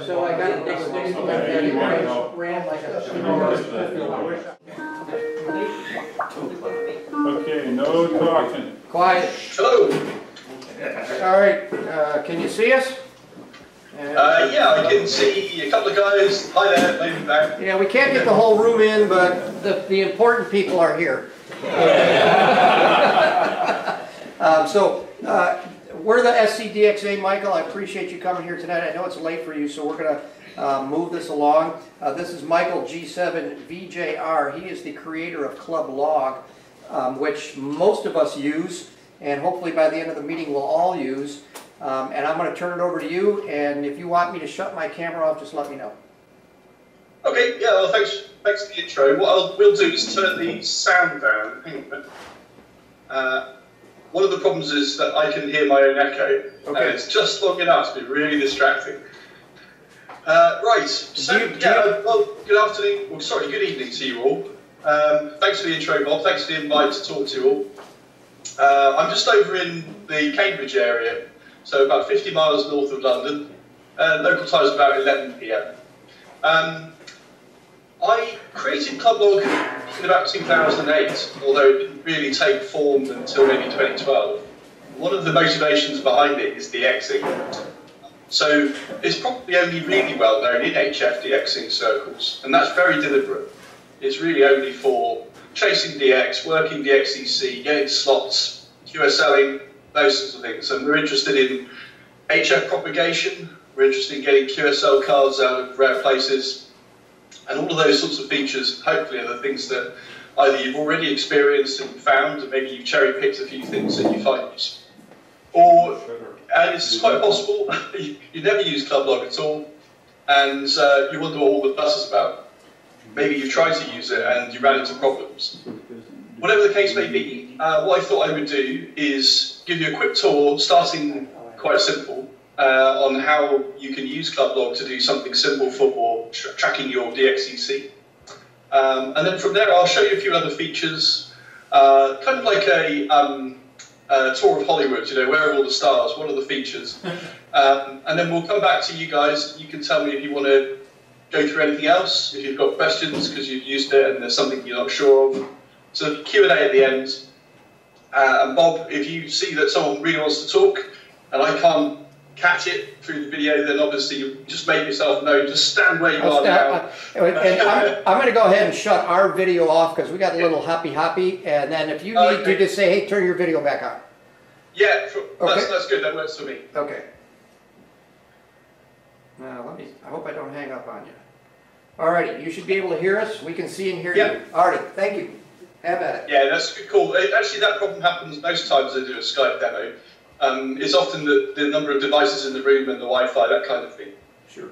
So I got ran like a Okay, no talking. quiet. Hello. All right, can you see us? Yeah, I can see a couple of guys. Hi there, waving back. Yeah, we can't get the whole room in, but the important people are here. We're the SCDXA, Michael. I appreciate you coming here tonight. I know it's late for you, so we're going to move this along. This is Michael G7 VJR. He is the creator of Club Log, which most of us use, and hopefully by the end of the meeting we'll all use. And I'm going to turn it over to you, and if you want me to shut my camera off, just let me know. Okay, yeah, well, thanks for the intro. What we'll do is turn the sound down. Hang on a minute. One of the problems is that I can hear my own echo, and it's just long enough to be really distracting. Right, so, well, good afternoon, well, sorry, good evening to you all. Thanks for the intro, Bob. Thanks for the invite to talk to you all. I'm just over in the Cambridge area, so about 50 miles north of London. Local time is about 11 PM. I created Club Log in about 2008, although it didn't really take form until maybe 2012. One of the motivations behind it is DXing. So it's probably only really well known in HF DXing circles, and that's very deliberate. It's really only for chasing DX, working DXEC, getting slots, QSLing, those sorts of things. And we're interested in HF propagation, we're interested in getting QSL cards out of rare places, and all of those sorts of features, hopefully, are the things that either you've already experienced and found, and maybe you've cherry-picked a few things that you find useful. Or, and it's quite possible, you never use Club Log at all, and you wonder what all the fuss is about. Maybe you've tried to use it and you ran into problems. Whatever the case may be, what I thought I would do is give you a quick tour, starting quite simple, on how you can use Club Log to do something simple for tracking your DXEC. And then from there I'll show you a few other features, kind of like a tour of Hollywood, you know, where are all the stars, what are the features? And then we'll come back to you guys. You can tell me if you want to go through anything else, if you've got questions because you've used it and there's something you're not sure of. So Q&A at the end. And Bob, if you see that someone really wants to talk and I can't catch it through the video, then obviously you just make yourself known. Just stand where you are now. And I'm going to go ahead and shut our video off because we got a little happy, and then if you need to just say, hey, turn your video back on. Yeah, that's good. That works for me. Okay. Now I hope I don't hang up on you. Alrighty, you should be able to hear us. We can see and hear you. Alrighty, thank you. Have at it. Yeah, that's good call. Actually, that problem happens most times I do a Skype demo. It's often the number of devices in the room and the Wi-Fi, that kind of thing. Sure.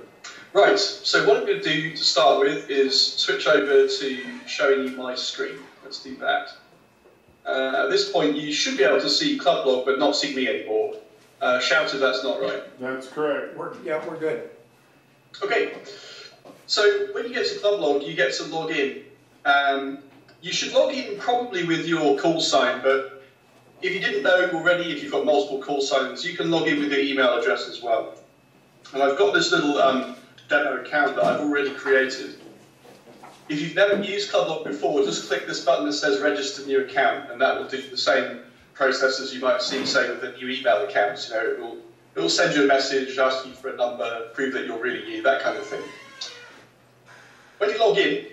Right, so what I'm going to do to start with is switch over to showing you my screen. Let's do that. At this point, you should be able to see Club Log, but not see me anymore. Shout if that's not right. That's correct. We're good. Okay, so when you get to Club Log, you get to log in. You should log in probably with your call sign, but if you didn't know already, if you've got multiple call signs, you can log in with your email address as well. And I've got this little demo account that I've already created. If you've never used Club Log before, just click this button that says register new account, and that will do the same process as you might see, say, with a new email account. You know, it will send you a message, ask you for a number, prove that you're really you, that kind of thing. When you log in,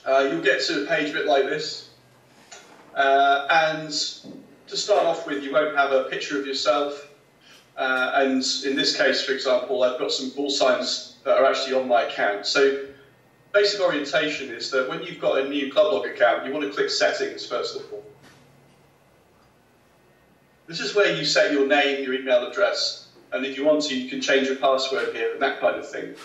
you'll get to a page a bit like this, and to start off with, you won't have a picture of yourself, and in this case, for example, I've got some call signs that are actually on my account. So basic orientation is that when you've got a new Club Log account, you want to click Settings first of all. This is where you set your name, your email address, and if you want to, you can change your password here and that kind of thing.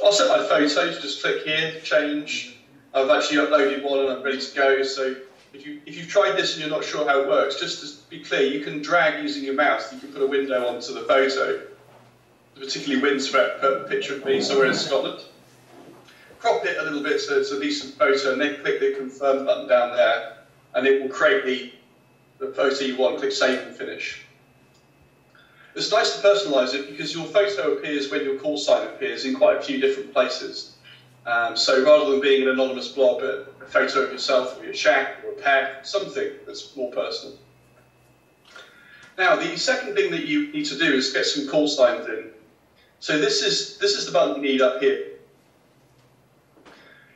I'll set my photos, just click here, change. I've actually uploaded one and I'm ready to go. So if you've tried this and you're not sure how it works, just to be clear, you can drag using your mouse. You can put a window onto the photo, a particularly windswept picture of me somewhere in Scotland. Crop it a little bit so it's a decent photo, and then click the confirm button down there, and it will create the photo you want. Click save and finish. It's nice to personalise it because your photo appears when your call sign appears in quite a few different places. So rather than being an anonymous blob, a photo of yourself or your shack or a pet, something that's more personal. Now, the second thing that you need to do is get some call signs in. So this is the button you need up here.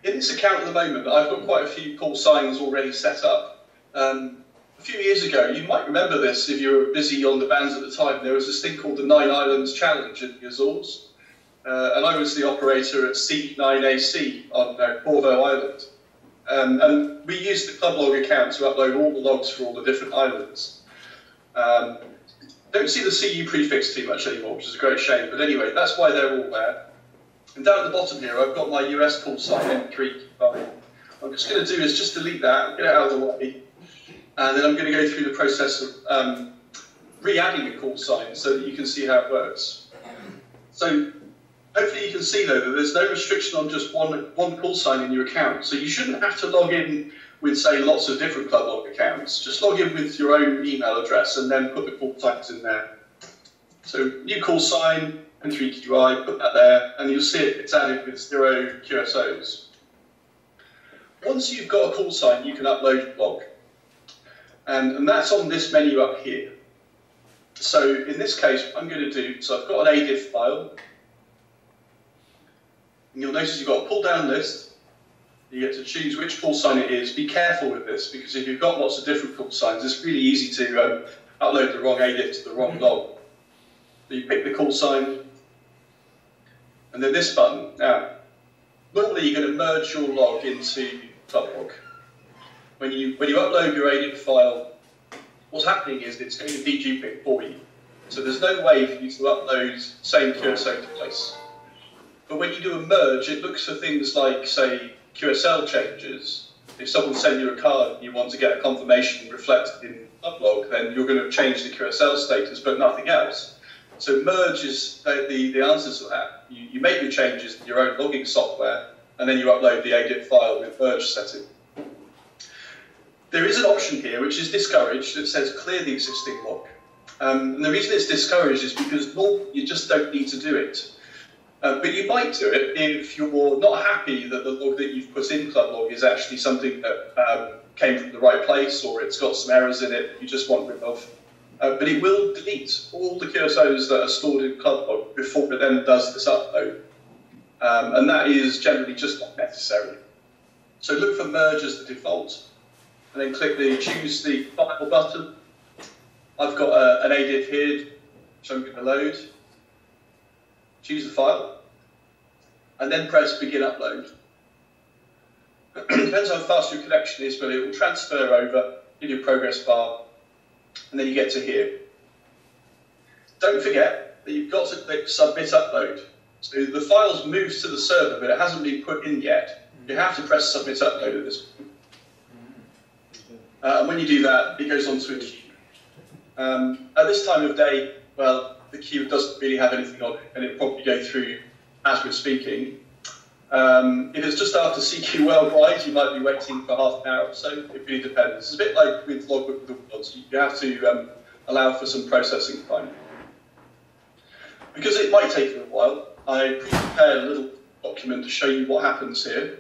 In this account at the moment, I've got quite a few call signs already set up. A few years ago, you might remember this if you were busy on the bands at the time, there was this thing called the 9 Islands Challenge in the Azores. And I was the operator at C9AC on Corvo Island. And we used the club log account to upload all the logs for all the different islands. Don't see the CU prefix too much anymore, which is a great shame, but anyway, that's why they're all there. And down at the bottom here, I've got my US call sign M3. What I'm just going to do is just delete that, get it out of the way, and then I'm going to go through the process of re-adding the call sign so that you can see how it works. So hopefully you can see though that there's no restriction on just one call sign in your account. So you shouldn't have to log in with, say, lots of different club log accounts. Just log in with your own email address and then put the call signs in there. So new call sign, M3QI, put that there, and you'll see it's added with 0 QSOs. Once you've got a call sign, you can upload your log. And that's on this menu up here. So in this case, what I'm going to do, so I've got an ADIF file. And you'll notice you've got a pull-down list. You get to choose which call sign it is. Be careful with this, because if you've got lots of different call signs, it's really easy to upload the wrong ADIF to the wrong log. So you pick the call sign, and then this button. Now, normally you're going to merge your log into ClubLog. When you upload your ADIF file, what's happening is it's going to dedupe it for you. So there's no way for you to upload same QSO to place. But when you do a merge, it looks for things like, say, QSL changes. If someone sent you a card and you want to get a confirmation reflected in ClubLog, then you're going to change the QSL status, but nothing else. So merge is the answer to that. You make your changes in your own logging software, and then you upload the ADIF file with merge setting. There is an option here which is discouraged that says clear the existing log. And the reason it's discouraged is because normally you just don't need to do it. But you might do it if you're not happy that the log that you've put in ClubLog is actually something that came from the right place, or it's got some errors in it you just want rid of. But it will delete all the QSOs that are stored in ClubLog before it then does this upload. And that is generally just not necessary. So look for merge as the default, and then click the choose the file button. I've got an ADIF here, which I'm going to load. Choose the file, and then press begin upload. Depends how fast your connection is, but it will transfer over in your progress bar, and then you get to here. Don't forget that you've got to click submit upload. So the file's moved to the server, but it hasn't been put in yet. You have to press submit upload at this point. And when you do that, it goes onto a queue. At this time of day, well, the queue doesn't really have anything on it, and it'll probably go through as we're speaking. If it's just after CQ Worldwide, you might be waiting for half an hour or so. It really depends. It's a bit like with Logbook of the World. You have to allow for some processing time. Because it might take a little while, I prepared a little document to show you what happens here.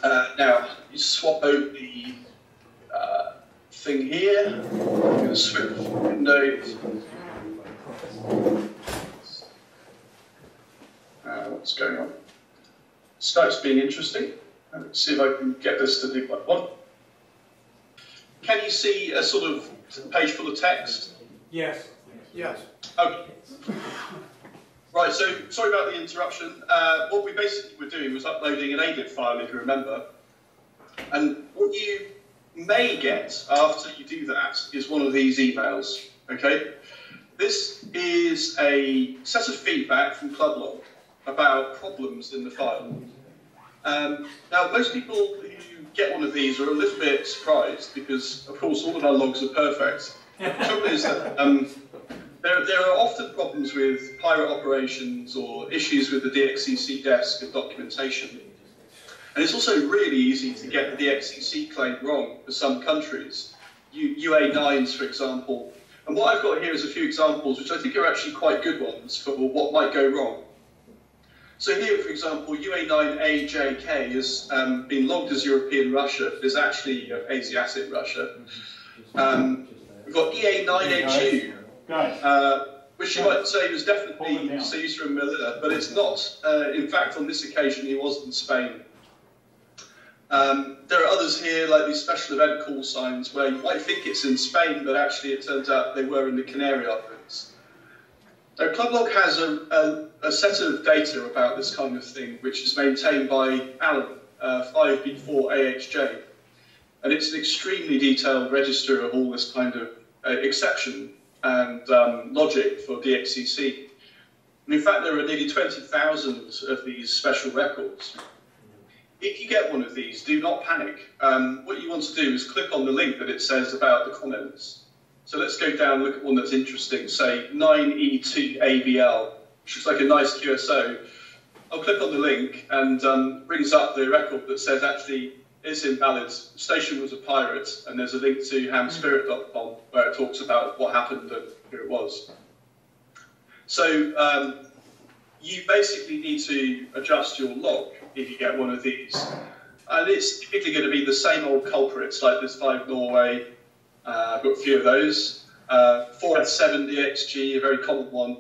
Now, you swap out the thing here. I'm going to switch windows. What's going on? Skype's being interesting. Let's see if I can get this to do what I want. Can you see a sort of page full of text? Yes. Yes. Okay. Right, so sorry about the interruption. What we basically were doing was uploading an ADIF file, if you remember. And what you may get after you do that is one of these emails, okay? This is a set of feedback from ClubLog about problems in the file. Now, most people who get one of these are a little bit surprised because, of course, all of our logs are perfect. The trouble is that there are often problems with pirate operations or issues with the DXCC desk of documentation. And it's also really easy to get the DXCC claim wrong for some countries. UA9s, for example. And what I've got here is a few examples which I think are actually quite good ones for what might go wrong. So here, for example, UA9AJK has been logged as European Russia, but is actually Asiatic Russia. We've got EA9HU, which you might say was definitely seized from Melilla, but it's not. In fact, on this occasion, he was in Spain. There are others here, like these special event call signs, where you might think it's in Spain, but actually it turns out they were in the Canary Islands. Now, Clublog has a set of data about this kind of thing, which is maintained by Alan, 5B4AHJ. And it's an extremely detailed register of all this kind of exception and logic for DXCC. And in fact, there are nearly 20,000 of these special records. If you get one of these, do not panic. What you want to do is click on the link that it says about the comments. So let's go down and look at one that's interesting, say 9E2ABL, which looks like a nice QSO. I'll click on the link and brings up the record that says actually it's invalid. The station was a pirate, and there's a link to hamspirit.com where it talks about what happened and who it was. So you basically need to adjust your log if you get one of these. And it's typically going to be the same old culprits, like this 5 Norway. I've got a few of those. 4S7DXG, a very common one.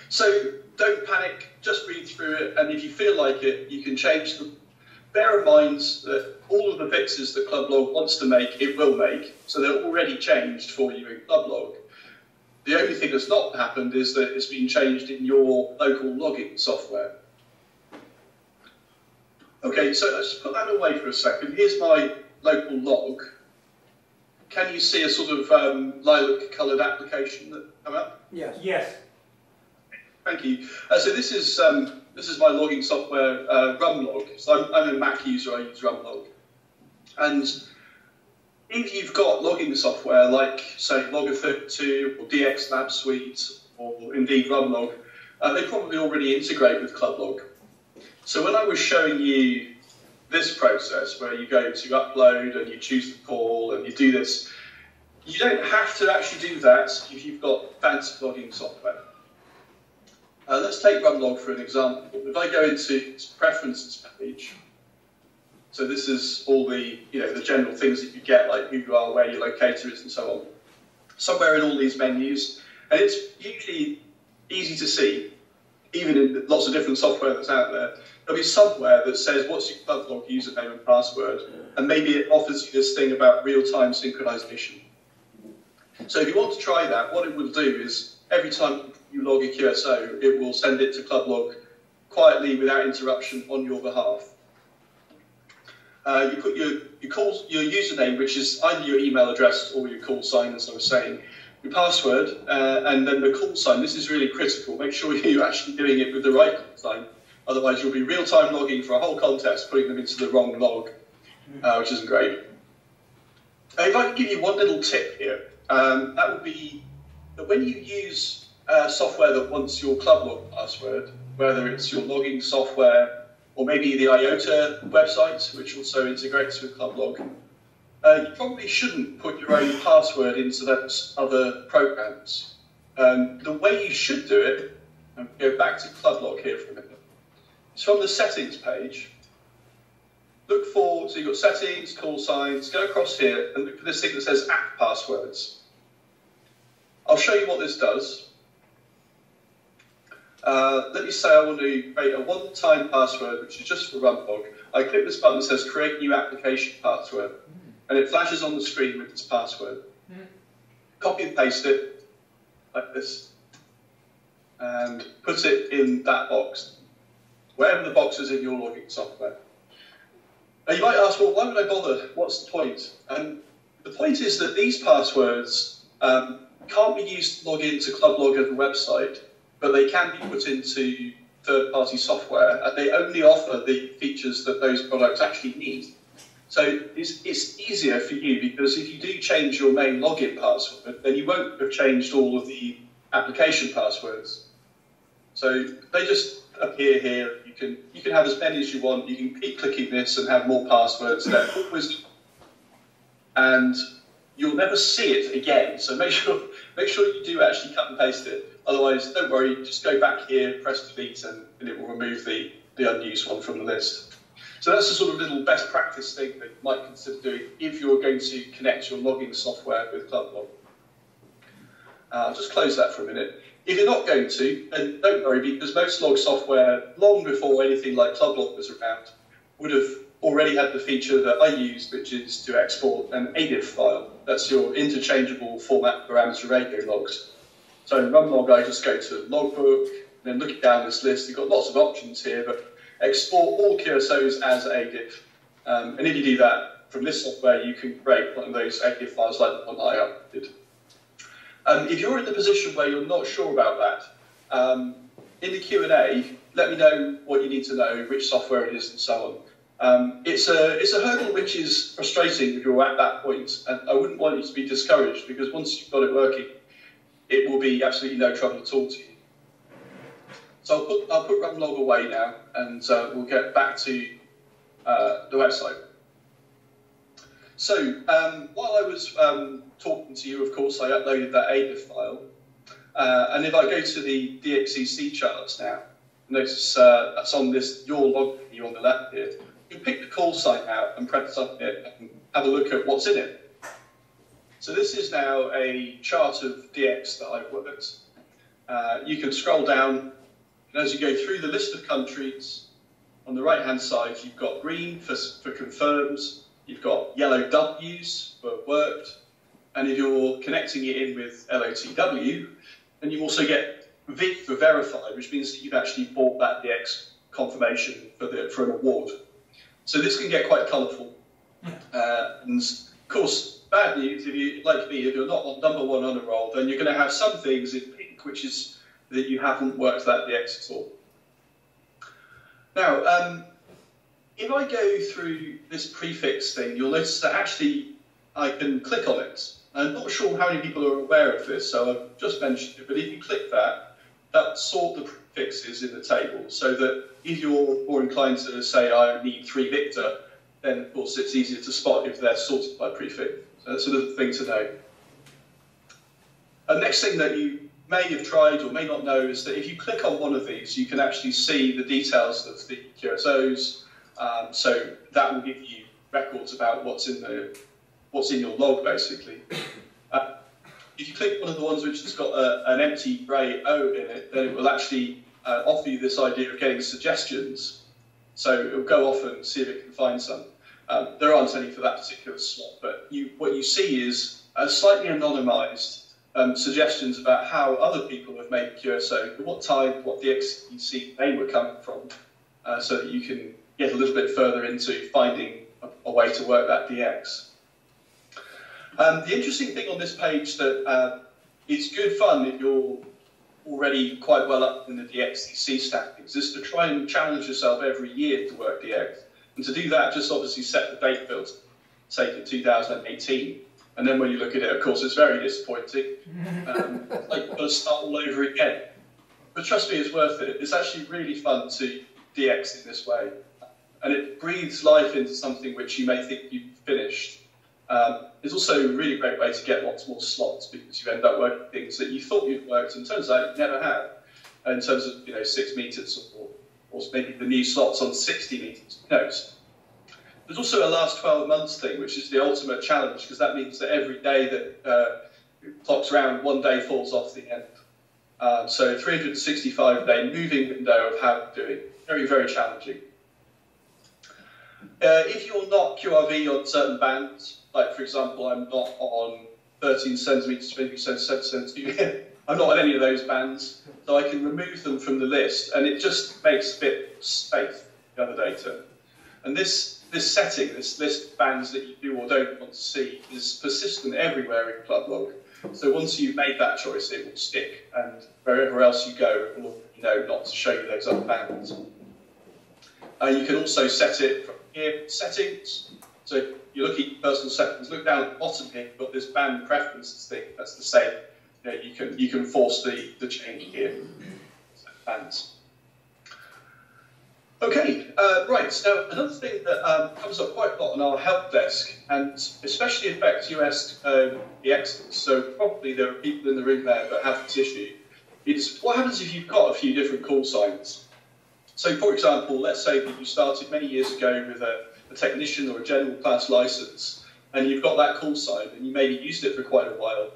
So don't panic, just read through it, and if you feel like it, you can change them. Bear in mind that all of the fixes that Clublog wants to make, it will make. So they're already changed for you in Clublog. The only thing that's not happened is that it's been changed in your local logging software. Okay, so let's put that away for a second. Here's my local log. Can you see a sort of lilac-coloured application that come up? Yes. Yes. Thank you. So this is my logging software, Rumlog. So I'm a Mac user. I use Rumlog. And if you've got logging software like, say, Logger32 or DX Lab Suite or indeed Rumlog, they probably already integrate with Clublog. So when I was showing you this process where you go to upload and you choose the call and you do this, you don't have to actually do that if you've got fancy logging software. Let's take Rumlog for an example. If I go into its preferences page, so this is all the, the general things that you get, like who you are, where your locator is, and so on. Somewhere in all these menus, and it's usually easy to see, even in lots of different software that's out there. There'll be somewhere that says, what's your Clublog username and password? And maybe it offers you this thing about real-time synchronization. So if you want to try that, what it will do is, every time you log a QSO, it will send it to Clublog quietly, without interruption, on your behalf. You put your username, which is either your email address or your call sign, as I was saying, your password, and then the call sign. This is really critical. Make sure you're actually doing it with the right call sign. Otherwise, you'll be real-time logging for a whole contest, putting them into the wrong log, which isn't great. If I can give you one little tip here, that would be that when you use software that wants your Clublog password, whether it's your logging software or maybe the IOTA website, which also integrates with Clublog, you probably shouldn't put your own password into those other programs. The way you should do it, and go back to Clublog here for a minute, is from the settings page. Look for, so you've got settings, call signs, go across here and look for this thing that says app passwords. I'll show you what this does. Let me say I want to create a one-time password, which is just for Rumlog. I click this button that says create new application password, and it flashes on the screen with its password. Copy and paste it, like this, and put it in that box, wherever the box is in your logging software. Now you might ask, well, why would I bother? What's the point? And the point is that these passwords can't be used to log into Clublog as a website, but they can be put into third-party software, and they only offer the features that those products actually need. So it's easier for you, because if you do change your main login password, then you won't have changed all of the application passwords. So they just appear here. You can have as many as you want. You can keep clicking this and have more passwords. And you'll never see it again. So make sure you do actually cut and paste it. Otherwise, don't worry. Just go back here, press delete, and it will remove the unused one from the list. So that's a sort of little best practice thing that you might consider doing if you're going to connect your logging software with ClubLog. I'll just close that for a minute. If you're not going to, then don't worry, because most log software, long before anything like ClubLog was around, would have already had the feature that I used, which is to export an ADIF file. That's your interchangeable format parameter radio logs. So in RunLog, I just go to Logbook, and then looking down this list, you've got lots of options here, but export all QSOs as ADIF. And if you do that from this software, you can create one of those ADIF files like the one I uploaded. If you're in the position where you're not sure about that, in the Q&A, let me know what you need to know, which software it is, and so on. It's a hurdle which is frustrating if you're at that point, and I wouldn't want you to be discouraged, because once you've got it working, it will be absolutely no trouble at all to you. So I'll put RunLog away now, and we'll get back to the website. So while I was talking to you, of course, I uploaded that ADIF file. And if I go to the DXEC charts now, notice that's on this your log view on the left here. You can pick the call sign out and press submit and have a look at what's in it. So this is now a chart of DX that I've worked. You can scroll down, and as you go through the list of countries, on the right-hand side, you've got green for confirms, you've got yellow W's for worked, and if you're connecting it in with LOTW, then you also get V for verified, which means that you've actually bought that DX confirmation for an award. So this can get quite colourful. And of course, bad news, if you, like me, if you're not on #1 on a roll, then you're going to have some things in pink, which is that you haven't worked that DX at all. Now, if I go through this prefix thing, you'll notice that actually I can click on it. I'm not sure how many people are aware of this, so I've just mentioned it, but if you click that, that sort the prefixes in the table, so that if you're more inclined to say, I need 3 Victor, then of course it's easier to spot if they're sorted by prefix. So that's a little thing to know. The next thing that you may have tried or may not know is that if you click on one of these, you can actually see the details of the QSOs. So that will give you records about what's in your log, basically. If you click one of the ones which has got an empty grey O in it, then it will actually offer you this idea of getting suggestions. So it will go off and see if it can find some. There aren't any for that particular slot, but what you see is slightly anonymised suggestions about how other people have made QSO, what time, what DXEC they were coming from, so that you can get a little bit further into finding a way to work that DX. The interesting thing on this page that it's good fun if you're already quite well up in the DXEC stackings is to try and challenge yourself every year to work DX. And to do that, just obviously set the date filter, say to 2018. And then when you look at it, of course, it's very disappointing. Like, you've got to start all over again. But trust me, it's worth it. It's actually really fun to DX in this way. And it breathes life into something which you may think you've finished. It's also a really great way to get lots more slots, because you end up working things that you thought you'd worked and turns out you never have. In terms of 6 meters or maybe the new slots on 60 meters. Who knows? There's also a last 12 months thing, which is the ultimate challenge, because that means that every day that clocks around, one day falls off the end. So 365-day moving window of how you're doing. Very, very challenging. If you're not QRV on certain bands, like for example, I'm not on 13 centimeters, maybe 7 centimeters, I'm not on any of those bands, so I can remove them from the list, and it just makes a bit of space for the other data. And this setting, this list of bands that you do or don't want to see, is persistent everywhere in ClubLog. So once you've made that choice, it will stick, and wherever else you go, it will know not to show you those other bands. You can also set it from here, settings. So you look at personal settings, look down at the bottom here, you've got this band preferences thing, that's the same. You know, you can force the change here. Bands. Okay, right, so another thing that comes up quite a lot on our help desk, and especially affects US DXers, so probably there are people in the room there that have this issue, is what happens if you've got a few different call signs? So for example, let's say that you started many years ago with a technician or a general class license, and you've got that call sign, and you maybe used it for quite a while,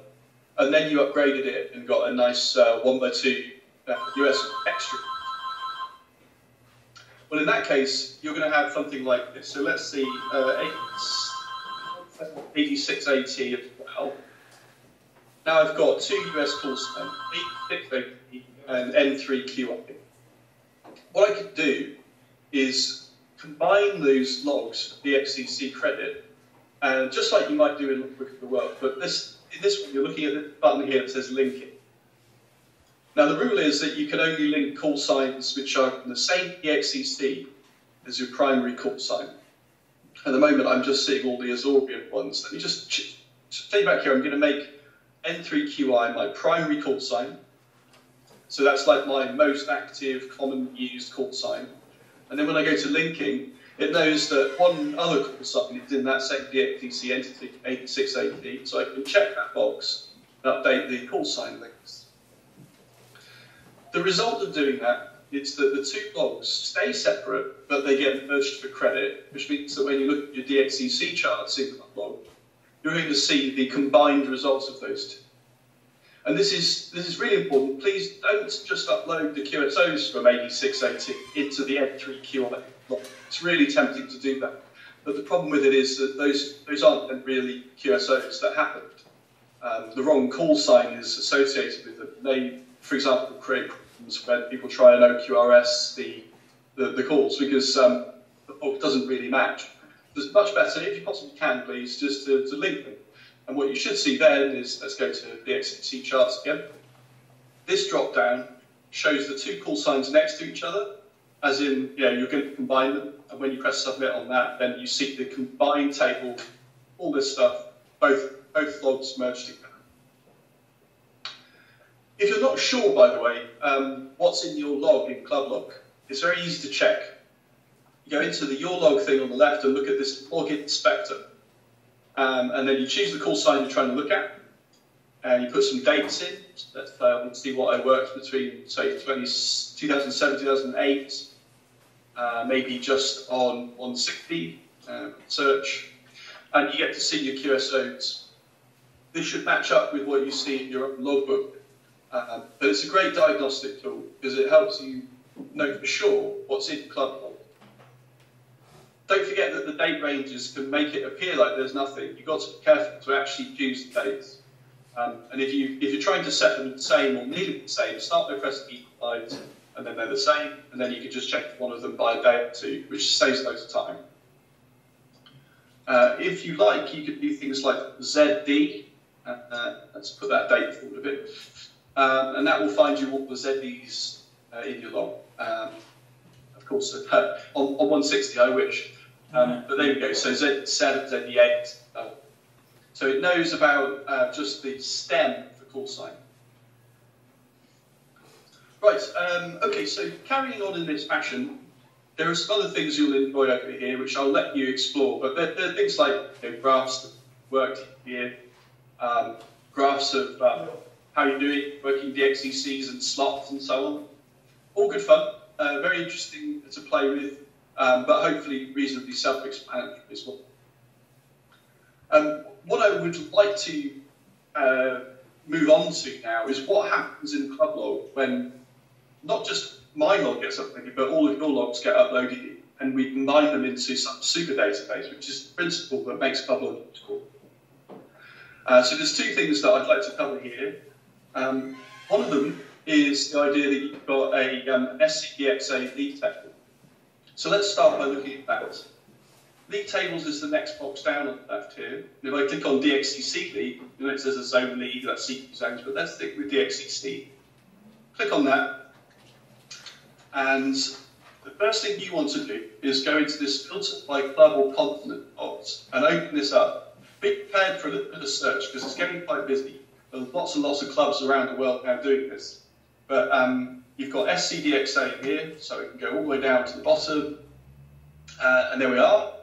and then you upgraded it and got a nice 1x2 US extra. Well, in that case, you're going to have something like this. So let's see, 8680 as well. Now I've got two US call signs, 8680 and N3QI. What I could do is combine those logs for DXCC credit, and just like you might do in Look at the World, but in this one, you're looking at the button here that says linking. Now, the rule is that you can only link call signs which are in the same DXCC as your primary call sign. At the moment, I'm just seeing all the Azorian ones. Let me just stay back here. I'm going to make N3QI my primary call sign. So that's like my most active, common used call sign. And then when I go to linking, it knows that one other call sign is in that same DXCC entity, 8680. So I can check that box and update the call sign links. The result of doing that is that the two logs stay separate, but they get merged for credit, which means that when you look at your DXCC charts in that log, you're going to see the combined results of those two. And this is really important. Please don't just upload the QSOs from 8680 into the N3QI log. It's really tempting to do that. But the problem with it is that those aren't really QSOs that happened. The wrong call sign is associated with them. They, for example, create problems when people try and OQRS the calls because the log doesn't really match. It's much better, if you possibly can, please, just to link them. And what you should see then is, let's go to the XCC charts again. This drop-down shows the two call signs next to each other, as in, you're going to combine them. And when you press submit on that, then you see the combined table, all this stuff, both logs merged together. If you're not sure, by the way, what's in your log in ClubLog, it's very easy to check. You go into the Your Log thing on the left and look at this log inspector. And then you choose the call sign you're trying to look at. And you put some dates in. Let's see what I worked between, say, 2007, 2008. Maybe just on 160, search. And you get to see your QSOs. This should match up with what you see in your own logbook. But it's a great diagnostic tool because it helps you know for sure what's in ClubLog. Don't forget that the date ranges can make it appear like there's nothing. You've got to be careful to actually choose the dates. And if you're trying to set them the same or nearly the same, start by pressing equalize, and then they're the same, and then you can just check one of them by a day or two, which saves loads of time. If you like, you could do things like ZD. Let's put that date forward a bit. And that will find you all the ZDs in your log. Of course, on 160, I wish. But there we go. So Z7, ZD8. So it knows about just the stem of the call sign. Right. Okay. So carrying on in this fashion, there are some other things you'll enjoy over here, which I'll let you explore. But there are things like graphs that worked here, graphs of how you're doing, working DXCCs and slots and so on. All good fun, very interesting to play with, but hopefully reasonably self-explanatory as well. What I would like to move on to now is what happens in ClubLog when not just my log gets uploaded, but all of your logs get uploaded and we combine them into some super database, which is the principle that makes ClubLog useful. So there's two things that I'd like to cover here. One of them is the idea that you've got an SCDXA league table. So let's start by looking at that. League tables is the next box down on the left here. And if I click on DXCC league, you know it says a zone league, that's CQ zones, but let's stick with DXCC. Click on that. And the first thing you want to do is go into this filter by club or continent box and open this up. Be prepared for a search because it's getting quite busy. There's lots and lots of clubs around the world now doing this. But you've got SCDXA here, so it can go all the way down to the bottom. And there we are.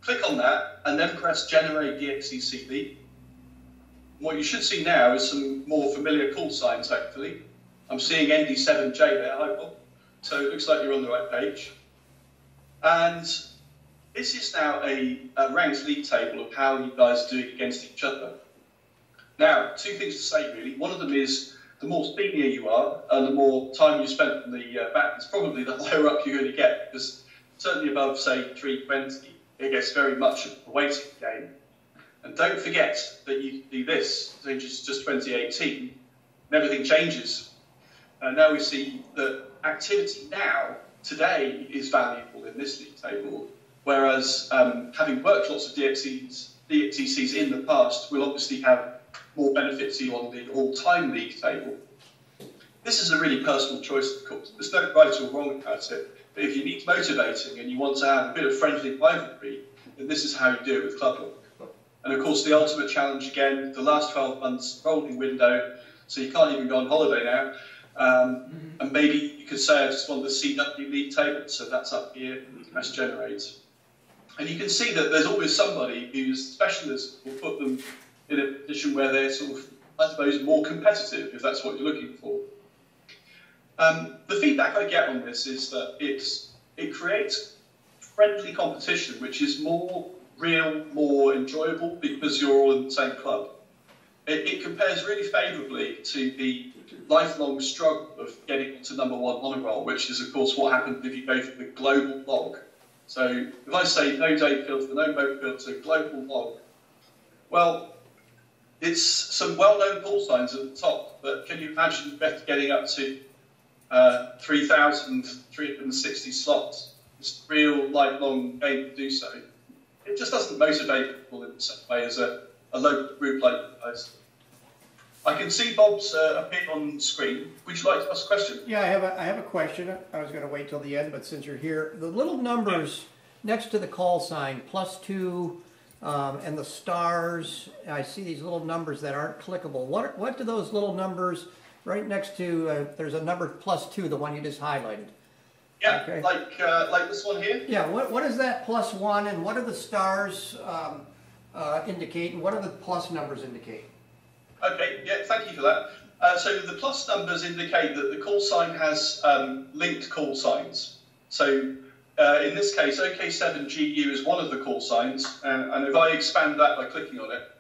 Click on that and then press Generate DXECD. What you should see now is some more familiar call signs, hopefully. I'm seeing ND7J there, hi Bob. So it looks like you're on the right page. And this is now a ranked league table of how you guys do against each other. Now, two things to say really. One of them is the more senior you are and the more time you spent on the battles, probably the higher up you're going to get, because certainly above, say, 320, it gets very much a waiting game. And don't forget that you do this, since it's just 2018, and everything changes. Now we see that activity now, today, is valuable in this league table, whereas having worked lots of DXCs in the past will obviously have more benefit to you on the all-time league table. This is a really personal choice, of course. There's no right or wrong about it. But if you need motivating and you want to have a bit of friendly rivalry, then this is how you do it with Club Log. And of course, the ultimate challenge again, the last 12 months rolling window, so you can't even go on holiday now. And maybe you could say I just want the CW league table, so that's up here, press generate. And you can see that there's always somebody who's specialist will put them in a position where they're sort of, I suppose, more competitive, if that's what you're looking for. The feedback I get on this is that it creates friendly competition, which is more real, more enjoyable, because you're all in the same club. It compares really favourably to the lifelong struggle of getting to #1 on a roll, which is, of course, what happens if you go for the global log. So if I say no date filter, no mode filter, global log, well, it's some well-known call signs at the top, but can you imagine getting up to 3,360 slots? It's a real lifelong game to do so. It just doesn't motivate people in the same way as a local group like you guys. I can see Bob's appeared on screen. Would you like to ask a question? Yeah, I have a question. I was going to wait till the end, but since you're here, the little numbers next to the call sign, +2, and the stars, I see these little numbers that aren't clickable. What do those little numbers right next to, there's a number +2, the one you just highlighted. Yeah, okay. like this one here? Yeah, what is that +1, and what do the stars indicate, and what do the plus numbers indicate? Okay, yeah, thank you for that. So the plus numbers indicate that the call sign has linked call signs. So in this case, OK7GU is one of the call signs, and if I expand that by clicking on it,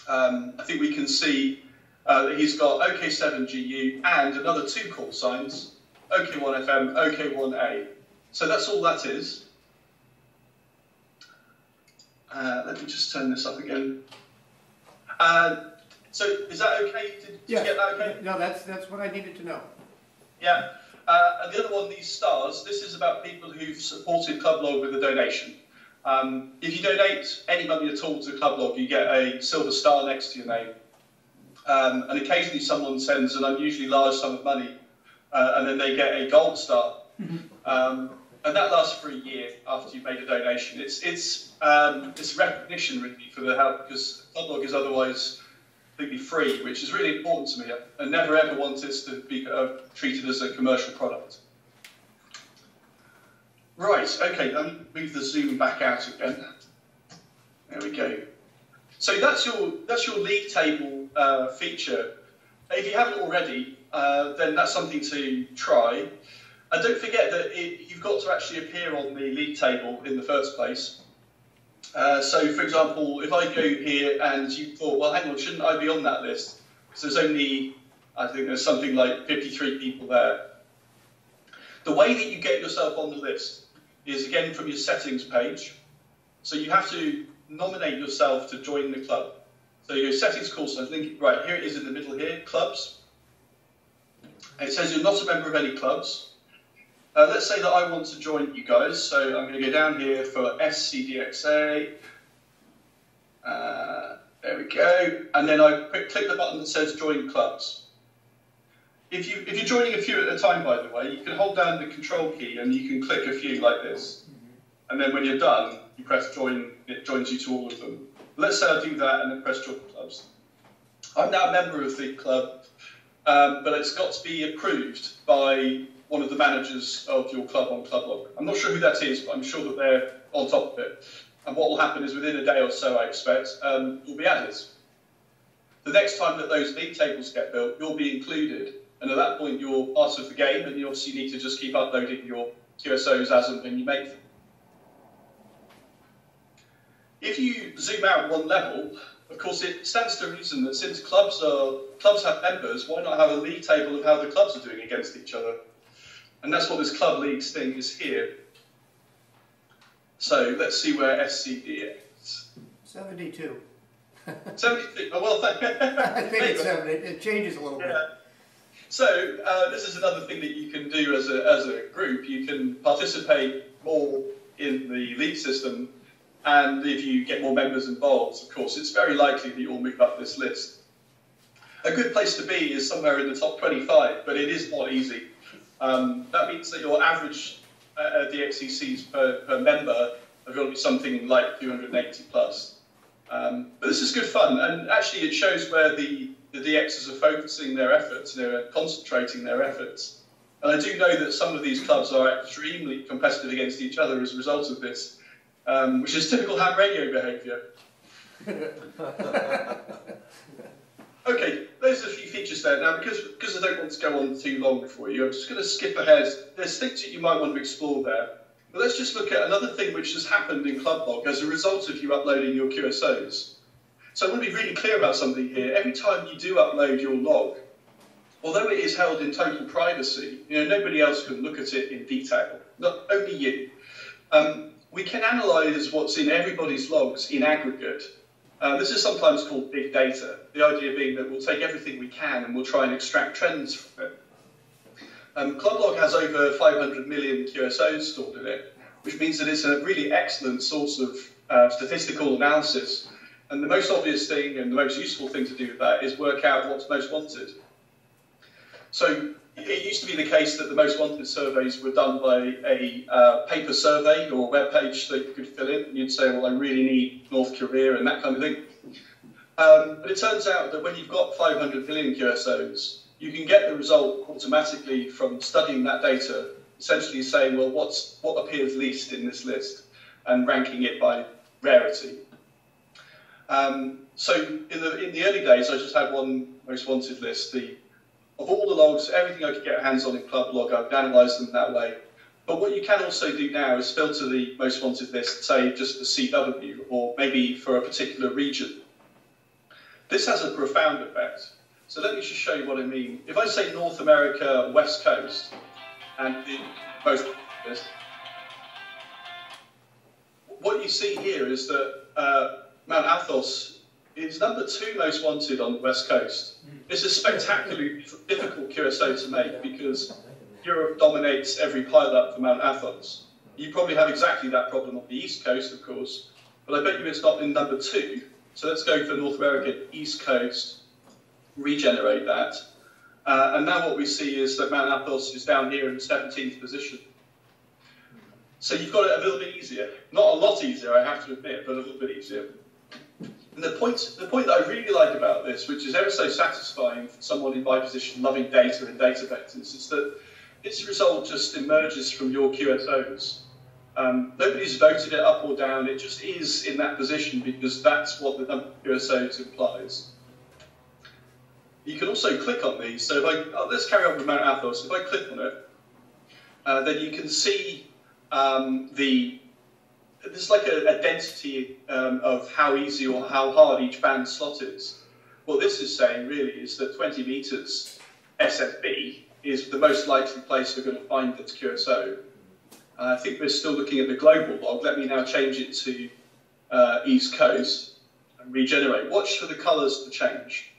I think we can see that he's got OK7GU and another 2 call signs, OK1FM, OK1A. So that's all that is. Let me just turn this up again. So is that okay? Did you get that okay? No, that's what I needed to know. Yeah. And the other one, these stars, this is about people who've supported Club Log with a donation. If you donate any money at all to Club Log, you get a silver star next to your name. And occasionally someone sends an unusually large sum of money, and then they get a gold star. And that lasts for a year after you've made a donation. It's recognition really for the help, because Club Log is otherwise completely free, which is really important to me. I never ever want it to be treated as a commercial product. Right, okay, let me move the zoom back out again. There we go. So that's your league table feature. If you haven't already, then that's something to try. And don't forget that you've got to actually appear on the league table in the first place. So, for example, if I go here and you thought, well, hang on, shouldn't I be on that list? Because there's only, I think there's something like 53 people there. The way that you get yourself on the list is, again, from your settings page. So you have to nominate yourself to join the club. So you go settings, call signs, link, right, here it is in the middle here, clubs. And it says you're not a member of any clubs. Let's say that I want to join you guys, so I'm going to go down here for SCDXA. There we go. And then I click the button that says join clubs. If you're joining a few at a time, by the way, you can hold down the control key and you can click a few like this. And then when you're done, you press join, it joins you to all of them. Let's say I do that and then press join clubs. I'm now a member of the club, but it's got to be approved by one of the managers of your club on Clublog. I'm not sure who that is, but I'm sure that they're on top of it. And what will happen is within a day or so, I expect, you'll be added. The next time that those league tables get built, you'll be included. And at that point, you're part of the game, and you obviously need to just keep uploading your QSOs as and when you make them. If you zoom out one level, of course, it stands to reason that since clubs have members, why not have a league table of how the clubs are doing against each other? And that's what this club leagues thing is here. So let's see where SCD is. 72. 72. Oh, well, I think it's 70. It changes a little bit. So this is another thing that you can do as a group. You can participate more in the league system, and if you get more members involved, of course, it's very likely that you'll move up this list. A good place to be is somewhere in the top 25, but it is not easy. That means that your average DXECs per member have got to be something like 280 plus. But this is good fun, and actually it shows where the DXers are focusing their efforts, concentrating their efforts. And I do know that some of these clubs are extremely competitive against each other as a result of this, which is typical ham radio behaviour. Okay, there's a few features there. Now, because I don't want to go on too long for you, I'm just going to skip ahead. There's things that you might want to explore there. But let's just look at another thing which has happened in Clublog as a result of you uploading your QSOs. So I want to be really clear about something here. Every time you do upload your log, although it is held in total privacy, nobody else can look at it in detail, not only you. We can analyse what's in everybody's logs in aggregate. This is sometimes called big data, the idea being that we'll take everything we can and we'll try and extract trends from it. Clublog has over 500 million QSOs stored in it, which means that it's a really excellent source of statistical analysis. And the most obvious thing and the most useful thing to do with that is work out what's most wanted. So it used to be the case that the most wanted surveys were done by a paper survey or a web page that you could fill in. And you'd say, well, I really need North Korea and that kind of thing. But it turns out that when you've got 500 million QSOs, you can get the result automatically from studying that data, essentially saying, well, what appears least in this list, and ranking it by rarity. So in the early days, I just had one most wanted list. Of all the logs, everything I could get hands on in Clublog, I've analysed them that way. But what you can also do now is filter the most wanted list, say just the CW, or maybe for a particular region. This has a profound effect. So let me just show you what I mean. If I say North America, West Coast, and the most list, what you see here is that Mount Athos is number 2 most wanted on the West Coast. It's a spectacularly difficult QSO to make because Europe dominates every pile-up for Mount Athos. You probably have exactly that problem on the East Coast, of course, but I bet you it's not in number 2. So let's go for North America, East Coast, regenerate that. And now what we see is that Mount Athos is down here in 17th position. So you've got it a little bit easier. Not a lot easier, I have to admit, but a little bit easier. And the point that I really like about this, which is ever so satisfying for someone in my position loving data and data vectors, is that its result just emerges from your QSOs. Nobody's voted it up or down, it just is in that position because that's what the number of QSOs implies. You can also click on these, so if let's carry on with Mount Athos. If I click on it, then you can see there's like a density of how easy or how hard each band slot is. What this is saying really is that 20 meters SFB is the most likely place we're going to find its QSO. I think we're still looking at the global log. Let me now change it to East Coast and regenerate. Watch for the colours to change.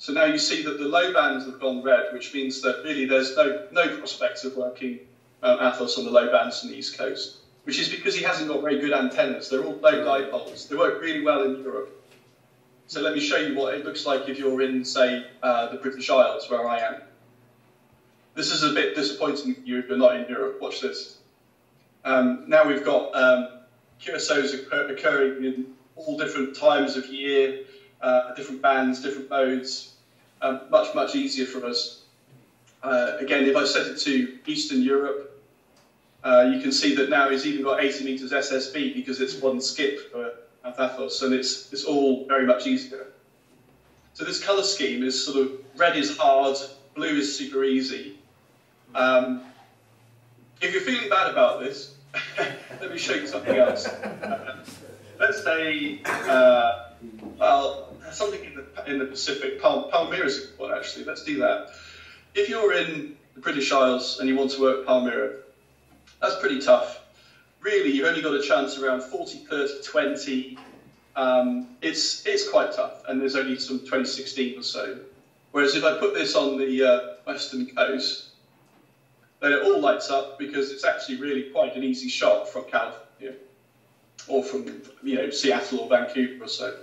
So now you see that the low bands have gone red, which means that really there's no prospect of working Mount Athos on the low bands on the East Coast, which is because he hasn't got very good antennas. They're all low dipoles. They work really well in Europe. So let me show you what it looks like if you're in, say, the British Isles, where I am. This is a bit disappointing for you if you're not in Europe. Watch this. Now we've got QSOs occurring in all different times of year, different bands, different modes, much, much easier for us. Again, if I set it to Eastern Europe, you can see that now he's even got 80 meters SSB because it's one skip for Athos, and it's all very much easier. So this color scheme is sort of red is hard, blue is super easy. If you're feeling bad about this, let me show you something else. Let's say, well, something in the Pacific. Palmyra is a good one, actually. Let's do that. If you're in the British Isles and you want to work Palmyra, that's pretty tough. Really, you've only got a chance around 40, 30, 20. It's quite tough, and there's only some 2016 or so. Whereas if I put this on the western coast, then it all lights up because it's actually really quite an easy shot from California or from Seattle or Vancouver or so.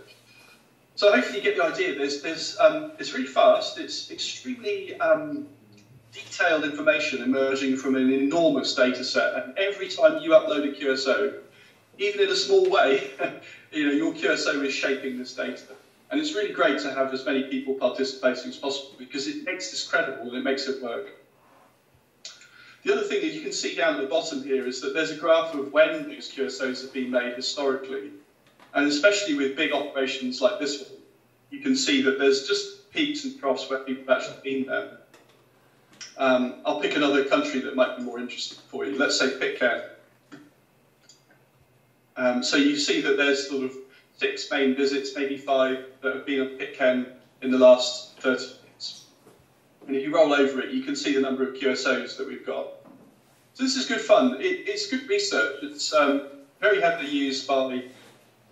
So hopefully you get the idea. It's really fast. It's extremely detailed information emerging from an enormous data set. And every time you upload a QSO, even in a small way, your QSO is shaping this data. And it's really great to have as many people participating as possible because it makes this credible and it makes it work. The other thing that you can see down at the bottom here is that there's a graph of when these QSOs have been made historically. And especially with big operations like this one, you can see that there's just peaks and troughs where people have actually been there. I'll pick another country that might be more interesting for you. Let's say Pitcairn. So you see that there's sort of 6 main visits, maybe 5, that have been on Pitcairn in the last 30 minutes. And if you roll over it, you can see the number of QSOs that we've got. So this is good fun. It's good research. It's very heavily used by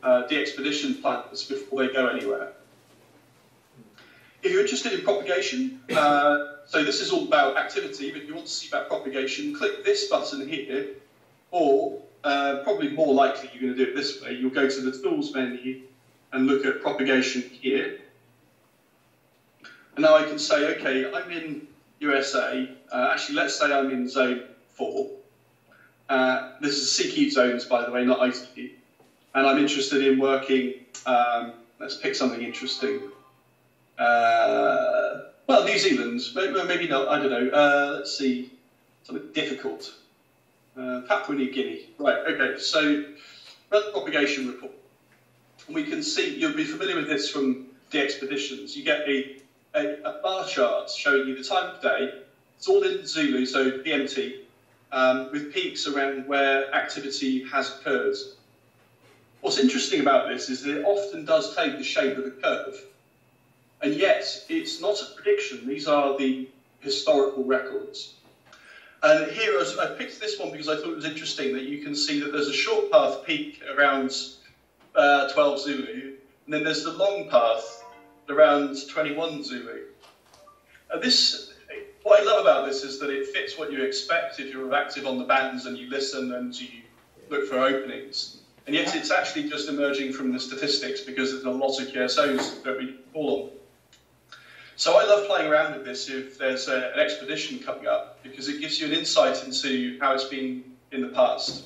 the expedition planners before they go anywhere. If you're interested in propagation, so this is all about activity, but if you want to see about propagation, click this button here, or probably more likely you're going to do it this way. You'll go to the Tools menu and look at propagation here. And now I can say, okay, I'm in USA. Actually, let's say I'm in Zone 4. This is CQ zones, by the way, not ITQ. And I'm interested in working, let's pick something interesting. Well, New Zealand, maybe not, I don't know. Let's see, something difficult. Papua New Guinea. Right, okay, so run the propagation report. And we can see, you'll be familiar with this from the expeditions. You get a bar chart showing you the time of day. It's all in Zulu, so BMT, with peaks around where activity has occurred. What's interesting about this is that it often does take the shape of the curve. And yet, it's not a prediction. These are the historical records. And here, I picked this one because I thought it was interesting that you can see that there's a short path peak around 12 Zulu, and then there's the long path around 21 Zulu. And what I love about this is that it fits what you expect if you're active on the bands and you listen and you look for openings. And yet it's actually just emerging from the statistics because there's a lot of QSOs that we can call on. So I love playing around with this if there's an expedition coming up because it gives you an insight into how it's been in the past.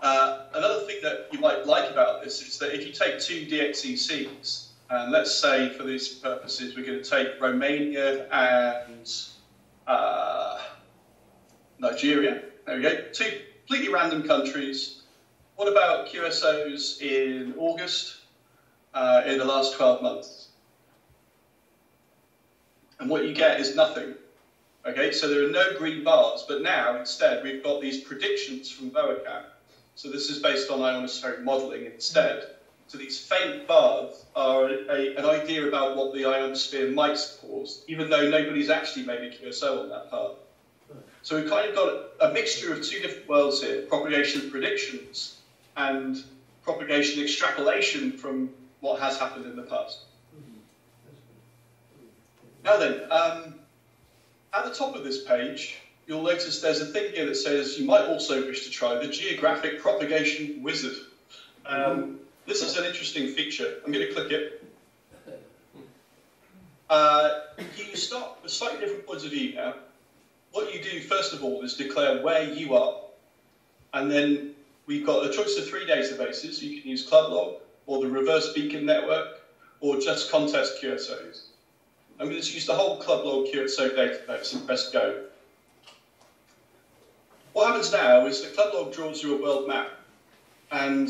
Another thing that you might like about this is that if you take 2 DXECs, and let's say for these purposes we're going to take Romania and Nigeria, there we go, 2 completely random countries. What about QSOs in August in the last 12 months? And what you get is nothing. Okay, so there are no green bars, but now instead we've got these predictions from VOACAT. So this is based on ionospheric modelling instead. So these faint bars are an idea about what the ionosphere might cause, even though nobody's actually made a QSO on that part. So we've kind of got a mixture of 2 different worlds here, propagation predictions and propagation extrapolation from what has happened in the past. Now then, at the top of this page, you'll notice there's a thing here that says you might also wish to try the Geographic Propagation Wizard. This is an interesting feature. I'm going to click it. You start with slightly different points of view now. What you do, first of all, is declare where you are. And then we've got a choice of 3 databases. You can use ClubLog, or the reverse beacon network, or just contest QSOs. I'm going to use the whole ClubLog QSO database and press go. What happens now is that ClubLog draws you a world map. And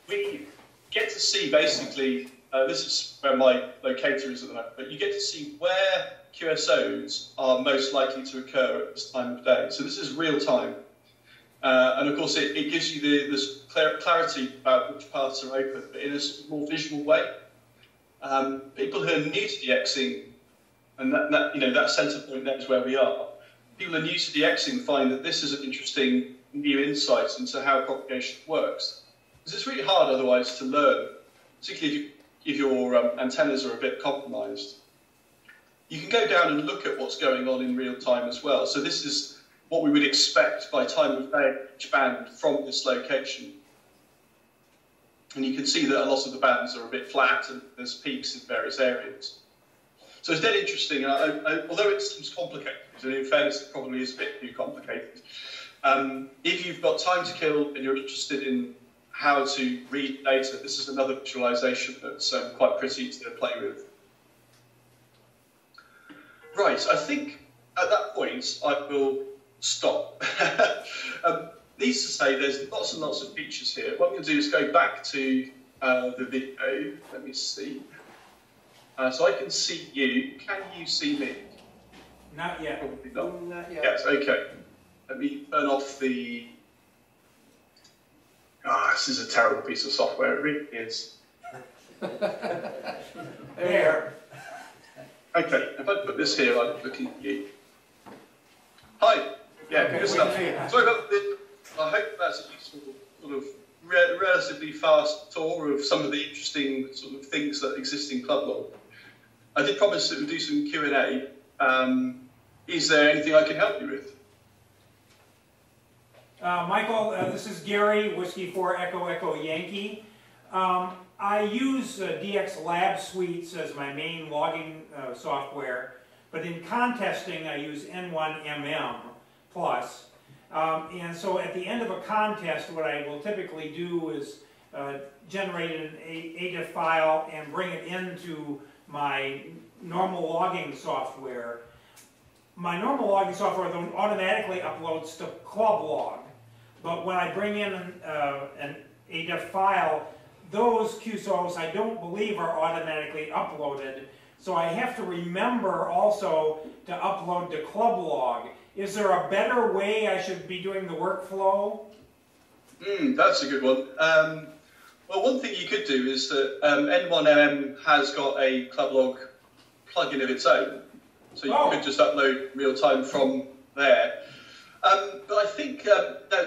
we get to see, basically, this is where my locator is at the moment, but you get to see where QSOs are most likely to occur at this time of day. So this is real time. And of course, it gives you this clarity about which paths are open, but in a more visual way. People who are new to DXing, and that center point there is where we are. People who are new to DXing find that this is an interesting new insight into how propagation works. Because it's really hard otherwise to learn, particularly if your antennas are a bit compromised. You can go down and look at what's going on in real time as well. So this is what we would expect by time of day each band from this location. And you can see that a lot of the bands are a bit flat and there's peaks in various areas. So it's dead interesting, although it seems complicated, and in fairness it probably is a bit too complicated. If you've got time to kill and you're interested in how to read data, this is another visualization that's quite pretty to play with. Right, I think at that point I will stop. Needs to say there's lots and lots of features here. What I'm going to do is go back to the video. Let me see. So I can see you. Can you see me? Not yet. Probably not. Not yet. Yes, okay. Let me turn off the... this is a terrible piece of software. It really is. There. Okay, if I put this here, I'm looking at you. Hi. Yeah, Okay, good stuff. we can see it. Sorry about this. I hope that's a useful sort of relatively fast tour of some of the interesting sort of things that exist in ClubLog. I did promise that we'd do some Q&A. Is there anything I can help you with? Michael, this is Gary, Whiskey 4 Echo Echo Yankee. I use DX Lab Suites as my main logging software, but in contesting I use N1MM Plus. And so at the end of a contest, what I will typically do is generate an ADIF file and bring it into my normal logging software. My normal logging software automatically uploads to ClubLog, but when I bring in an ADIF file, those QSOs I don't believe are automatically uploaded, so I have to remember also to upload to ClubLog. Is there a better way I should be doing the workflow? That's a good one. Well, one thing you could do is that N1MM has got a ClubLog plugin of its own, so you could just upload real time from there. But I think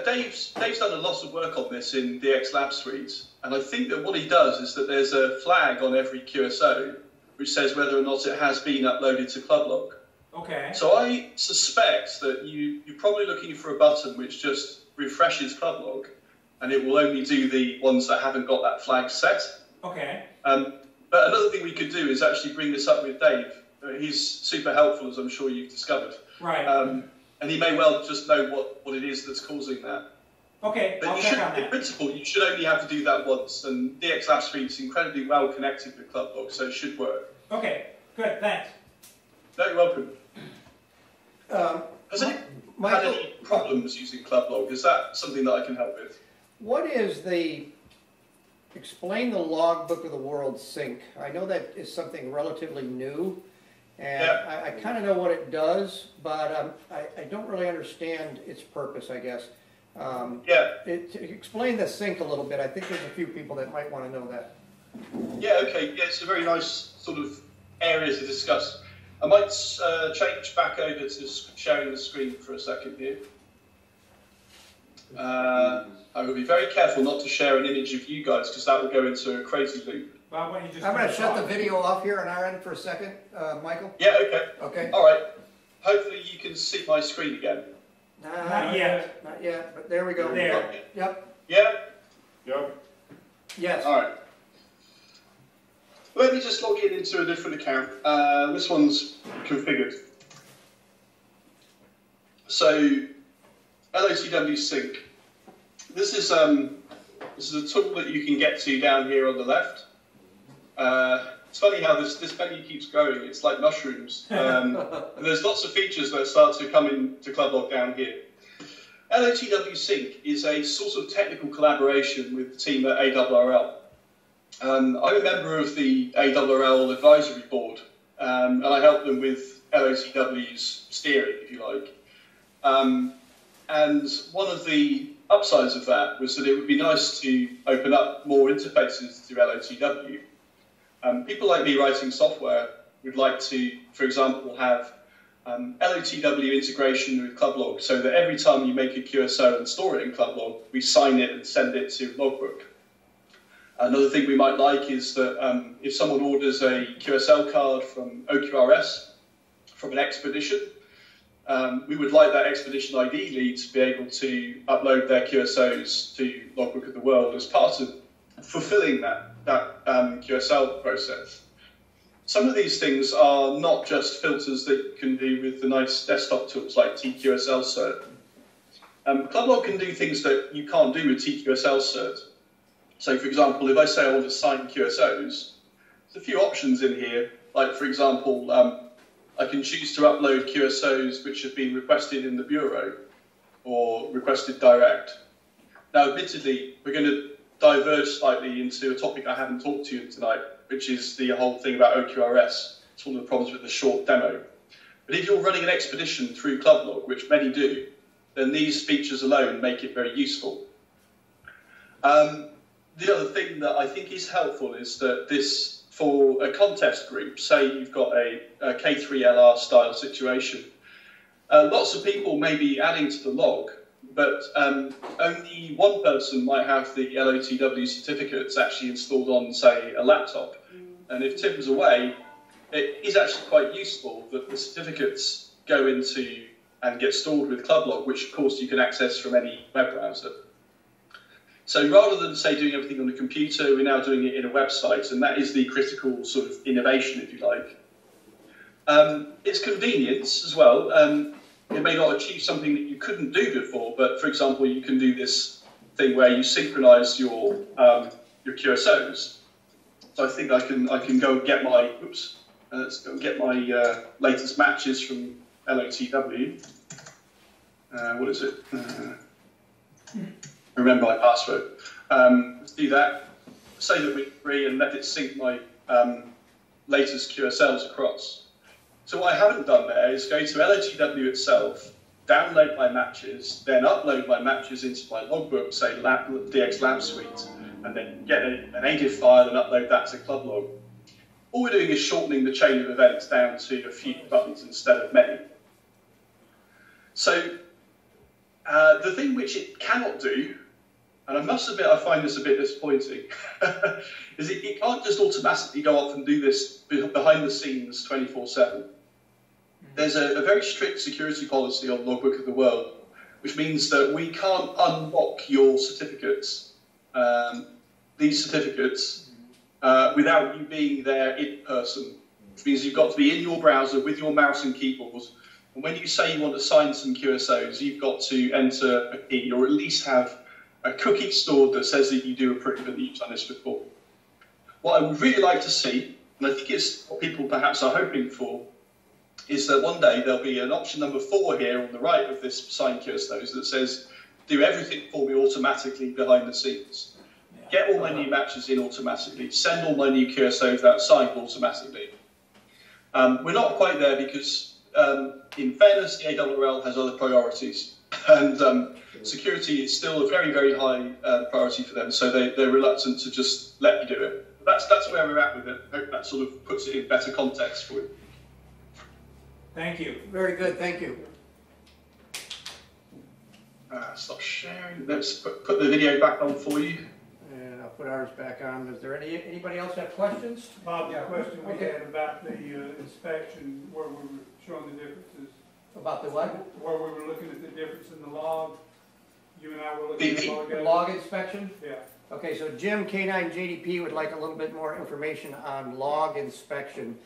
Dave's done a lot of work on this in DX Lab Suite, and I think that what he does is that there's a flag on every QSO which says whether or not it has been uploaded to ClubLog. Okay. So I suspect that you're probably looking for a button which just refreshes ClubLog, and it will only do the ones that haven't got that flag set. Okay. But another thing we could do is actually bring this up with Dave. He's super helpful, as I'm sure you've discovered. Right. And he may well just know what it is that's causing that. Okay, But I'll check on in that. principle, you should only have to do that once, and DX Lab Suite is incredibly well connected with ClubLog, so it should work. Okay, good, thanks. No, you're welcome. Has anyone had Michael, any problems using ClubLog? Is that something that I can help with? what is the, explain the logbook of the world sync? I know that is something relatively new, and Yeah. I kind of know what it does, but I don't really understand its purpose, I guess. Explain the sync a little bit. I think there's a few people that might want to know that. Yeah, okay. Yeah, it's a very nice sort of area to discuss. I might change back over to sharing the screen for a second here. I will be very careful not to share an image of you guys, because that will go into a crazy loop. Well, why don't you just I'm going to turn it shut the off? video off here on our end for a second, Michael. Yeah, okay. Okay. All right. Hopefully you can see my screen again. Not yet. Not yet, but there we go. There. Yep. Yeah? Yep. Yes. All right. Let me just log in into a different account. This one's configured. So, LOTW sync. This is a tool that you can get to down here on the left. It's funny how this menu keeps growing. It's like mushrooms. And there's lots of features that start to come into ClubLog down here. LOTW sync is a sort of technical collaboration with the team at ARRL. I'm a member of the ARRL advisory board, and I help them with LOTW's steering, if you like. And one of the upsides of that was that it would be nice to open up more interfaces to LOTW. People like me writing software would like to, for example, have LOTW integration with ClubLog, so that every time you make a QSO and store it in ClubLog, we sign it and send it to Logbook. Another thing we might like is that if someone orders a QSL card from OQRS, from an expedition, we would like that expedition ID lead to be able to upload their QSOs to Logbook of the World as part of fulfilling that QSL process. Some of these things are not just filters that you can do with the nice desktop tools like TQSL cert. ClubLog can do things that you can't do with TQSL cert. So, for example, if I say I want to sign QSOs, there's a few options in here. Like, for example, I can choose to upload QSOs which have been requested in the Bureau or requested direct. Now, admittedly, we're going to diverge slightly into a topic I haven't talked to you tonight, which is the whole thing about OQRS. It's one of the problems with the short demo. But if you're running an expedition through ClubLog, which many do, then these features alone make it very useful. The other thing that I think is helpful is that this, for a contest group, say you've got a K3LR style situation, lots of people may be adding to the log, but only one person might have the LOTW certificates actually installed on, say, a laptop. And if Tim's away, it is actually quite useful that the certificates go into and get stored with ClubLog, which of course you can access from any web browser. So rather than, say, doing everything on a computer, we're now doing it in a website, and that is the critical sort of innovation, if you like. It's convenience as well. It may not achieve something that you couldn't do before, but for example, you can do this thing where you synchronize your QSOs. So I think I can go and get my let's go and get my latest matches from LOTW. What is it? Remember my password. Let's do that. Say that we're free and let it sync my latest QSLs across. So what I haven't done there is go to LOTW itself, download my matches, then upload my matches into my logbook, say DX Lab Suite, and then get an ADIF file and upload that to ClubLog. All we're doing is shortening the chain of events down to a few buttons instead of many. So the thing which it cannot do, and I must admit I find this a bit disappointing, is it can't just automatically go off and do this behind the scenes 24/7. There's a very strict security policy on Logbook of the World, which means that we can't unlock your certificates, these certificates, without you being there in person. Which means you've got to be in your browser with your mouse and keyboard. And when you say you want to sign some QSOs, you've got to enter a key, or at least have a cookie stored that says that you do approve and that you've done this before. What I would really like to see, and I think it's what people perhaps are hoping for, is that one day there'll be an option number 4 here on the right of this sign QSOs that says, do everything for me automatically behind the scenes. Get all my new matches in automatically. Send all my new QSOs out signed automatically. We're not quite there because, in fairness, the ARRL has other priorities. And security is still a very, very high priority for them. So they're reluctant to just let you do it. But that's where we're at with it. I hope that sort of puts it in better context for you. Thank you. Very good, thank you. Stop sharing. Let's put the video back on for you. And I'll put ours back on. Is there anybody else have questions? Bob, the question we had about the inspection, where we were showing the differences. About the what? Where we were looking at the difference in the log. You and I were looking at log. Log inspection? Yeah. Okay, so Jim, K9JDP, would like a little bit more information on log inspection.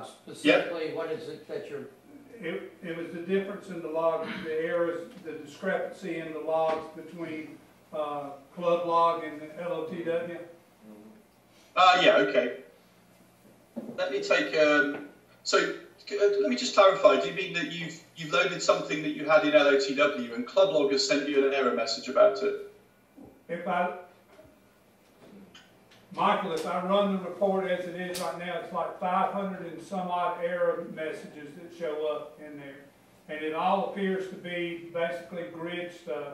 Specifically, what is it that you're... It was the difference in the log, the errors, the discrepancy in the logs between club log and the LOTW. Yeah, okay. Let me take, let me just clarify, do you mean that you've loaded something that you had in LOTW and club log has sent you an error message about it? Michael, if I run the report as it is right now, it's like 500 and some odd error messages that show up in there. And it all appears to be basically grid stuff,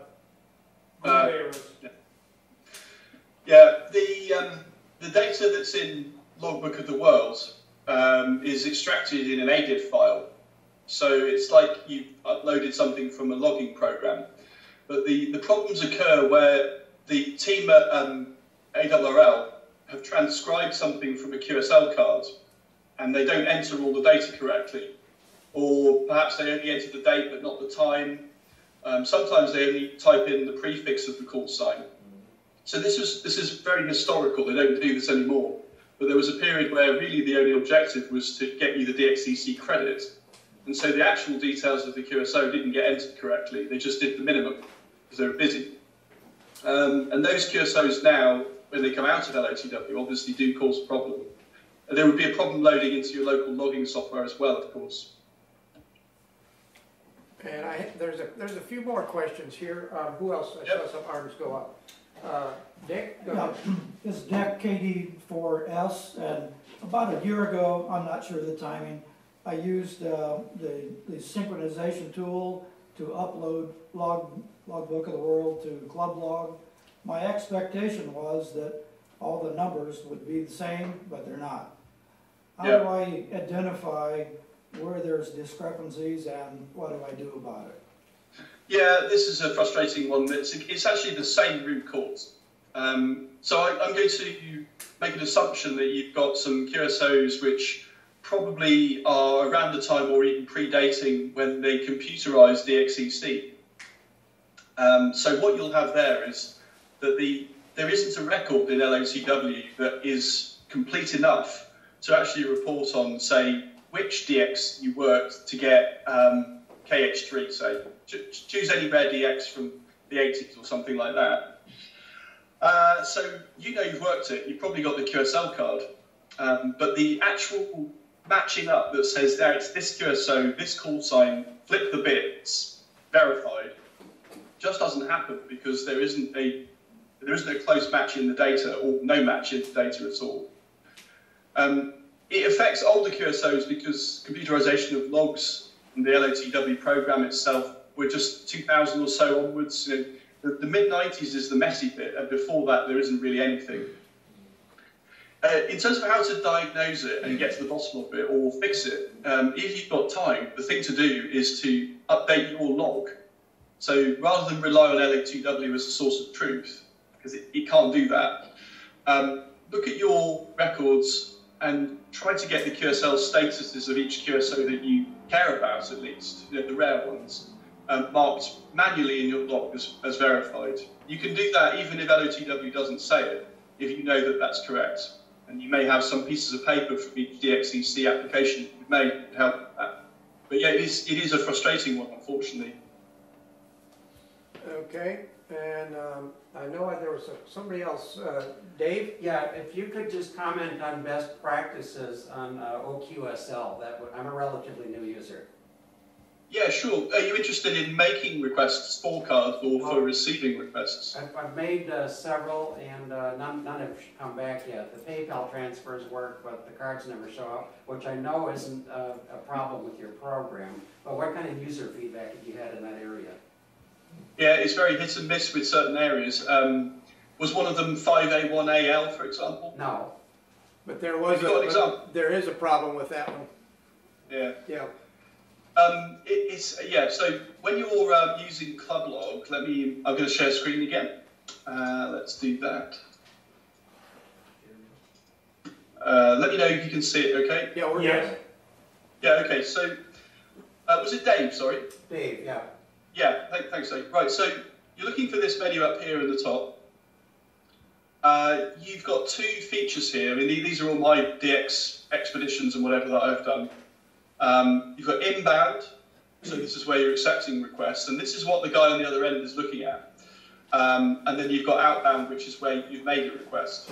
grid errors. Yeah, the data that's in Logbook of the World is extracted in an ADIF file. So it's like you've uploaded something from a logging program. But the problems occur where the team at ARRL have transcribed something from a QSL card and they don't enter all the data correctly. Or perhaps they only enter the date but not the time. Sometimes they only type in the prefix of the call sign. So this is very historical, they don't do this anymore. But there was a period where really the only objective was to get you the DXCC credit. And so the actual details of the QSO didn't get entered correctly, they just did the minimum because they were busy. And those QSOs now, when they come out of LOTW, obviously do cause a problem. And there would be a problem loading into your local logging software as well, of course. And there's a few more questions here. Who else? I saw some arms go up. Dick, go ahead. This is Dick, KD4S, and about a year ago, I'm not sure of the timing, I used the synchronization tool to upload Logbook of the World to Club Log. My expectation was that all the numbers would be the same, but they're not. How do I identify where there's discrepancies and what do I do about it? Yeah, this is a frustrating one. It's actually the same root cause. So I'm going to make an assumption that you've got some QSOs which probably are around the time or even predating when they computerized DXCC. So what you'll have there is that there isn't a record in LOTW that is complete enough to actually report on, say, which DX you worked to get KH3, say. Choose any rare DX from the 80s or something like that. So you know you've worked it, you've probably got the QSL card, but the actual matching up that says there it's this QSO, this call sign, flip the bits, verified, just doesn't happen because there isn't a close match in the data or no match in the data at all. It affects older QSOs because computerization of logs and the LOTW program itself were just 2000 or so onwards. You know, the mid-90s is the messy bit, and before that there isn't really anything. In terms of how to diagnose it and get to the bottom of it or fix it, if you've got time, the thing to do is to update your log. So rather than rely on LOTW as a source of truth, because it can't do that, look at your records and try to get the QSL statuses of each QSO that you care about, at least, you know, the rare ones, marked manually in your log as verified. You can do that even if LOTW doesn't say it, if you know that that's correct. And you may have some pieces of paper from each DXCC application that you've made to help with that. But yeah, it is a frustrating one, unfortunately. Okay, and I know there was somebody else, Dave? Yeah, if you could just comment on best practices on OQSL, I'm a relatively new user. Yeah, sure. Are you interested in making requests for cards or for receiving requests? I've made several, and none have come back yet. The PayPal transfers work, but the cards never show up, which I know isn't a problem with your program. But what kind of user feedback have you had in that area? Yeah, it's very hit and miss with certain areas. Was one of them 5A1AL, for example? No. But there was there is a problem with that one. Yeah. Yeah. So when you're using Club Log, I'm going to share screen again. Let's do that. Let me know if you can see it, okay? Yeah, we're good. Yeah, okay, so, was it Dave, sorry? Dave, yeah. Yeah, thanks Dave. Right, so you're looking for this menu up here in the top. You've got two features here. I mean, these are all my DX expeditions and whatever that I've done. You've got inbound, so this is where you're accepting requests, and this is what the guy on the other end is looking at. And then you've got outbound, which is where you've made a request.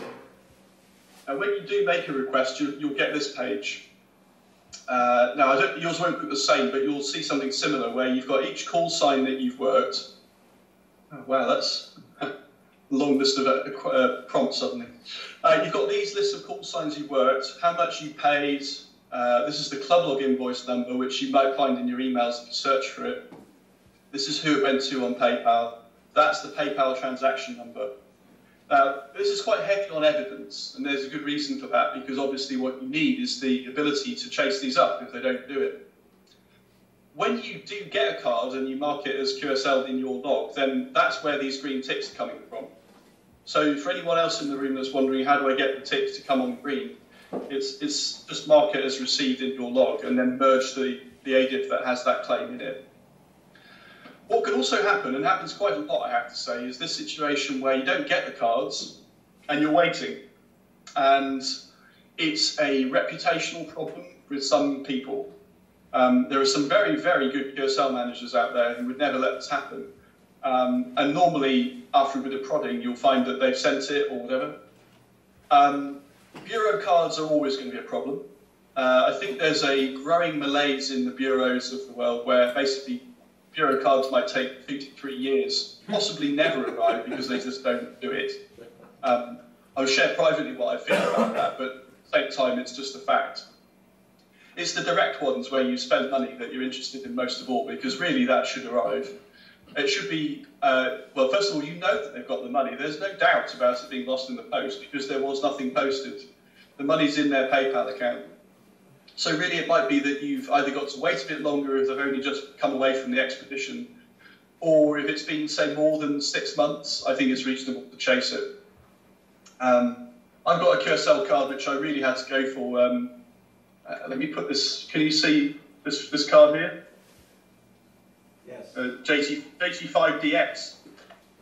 And when you do make a request, you'll get this page. Now, yours won't look the same, but you'll see something similar where you've got each call sign that you've worked. Oh, wow, that's a long list of prompts suddenly. You've got these lists of call signs you've worked, how much you paid. This is the club log invoice number, which you might find in your emails if you search for it. This is who it went to on PayPal. That's the PayPal transaction number. Now, this is quite heavy on evidence, and there's a good reason for that, because obviously what you need is the ability to chase these up if they don't do it. When you do get a card and you mark it as QSL in your log, then that's where these green ticks are coming from. So for anyone else in the room that's wondering, how do I get the ticks to come on green? It's just mark it as received in your log and then merge the ADIF that has that claim in it. What can also happen, and happens quite a lot I have to say, is this situation where you don't get the cards and you're waiting. And it's a reputational problem with some people. There are some very, very good QSL managers out there who would never let this happen. And normally, after a bit of prodding, you'll find that they've sent it or whatever. Bureau cards are always going to be a problem. I think there's a growing malaise in the bureaus of the world where basically bureau cards might take 2 to 3 years, possibly never arrive because they just don't do it. I'll share privately what I feel about that, but at the same time, it's just a fact. It's the direct ones where you spend money that you're interested in most of all, because really that should arrive. It should be, well, first of all, you know that they've got the money. There's no doubt about it being lost in the post because there was nothing posted. The money's in their PayPal account. So really it might be that you've either got to wait a bit longer if they've only just come away from the expedition, or if it's been, say, more than 6 months, I think it's reasonable to chase it. I've got a QSL card which I really had to go for. Let me put this, can you see this card here? Yes. JT5DX.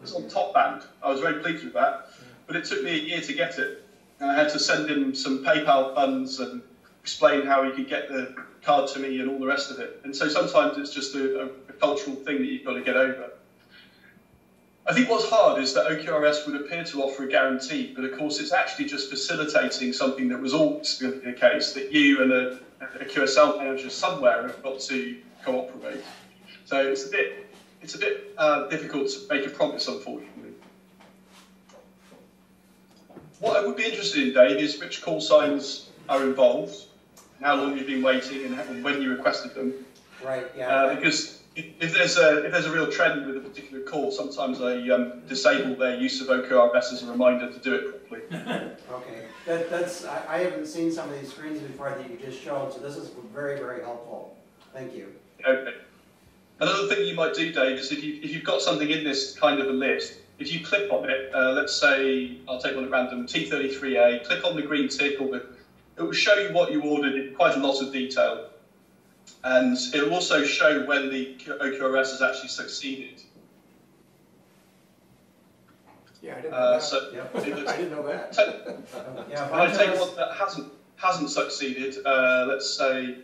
It's on top band. I was very pleased with that, but it took me a year to get it. And I had to send him some PayPal funds and explain how he could get the card to me and all the rest of it. And so sometimes it's just a cultural thing that you've got to get over. I think what's hard is that OQRS would appear to offer a guarantee, but of course it's actually just facilitating something that was always going to be the case, that you and a QSL manager somewhere have got to cooperate. So it's a bit difficult to make a promise, unfortunately. What I would be interested in, Dave, is which call signs are involved, how long you've been waiting, and when you requested them. Right. Yeah. Because if there's a real trend with a particular call, sometimes I disable their use of OQRS as a reminder to do it properly. Okay. I haven't seen some of these screens before that you just showed, so this is very, very helpful. Thank you. Okay. Another thing you might do, Dave, is if you've got something in this kind of a list, if you click on it, let's say, I'll take one at random, T33A, click on the green tick, it will show you what you ordered in quite a lot of detail. And it will also show when the OQRS has actually succeeded. Yeah, I didn't know that. I didn't know that. If I take one that hasn't succeeded, let's say,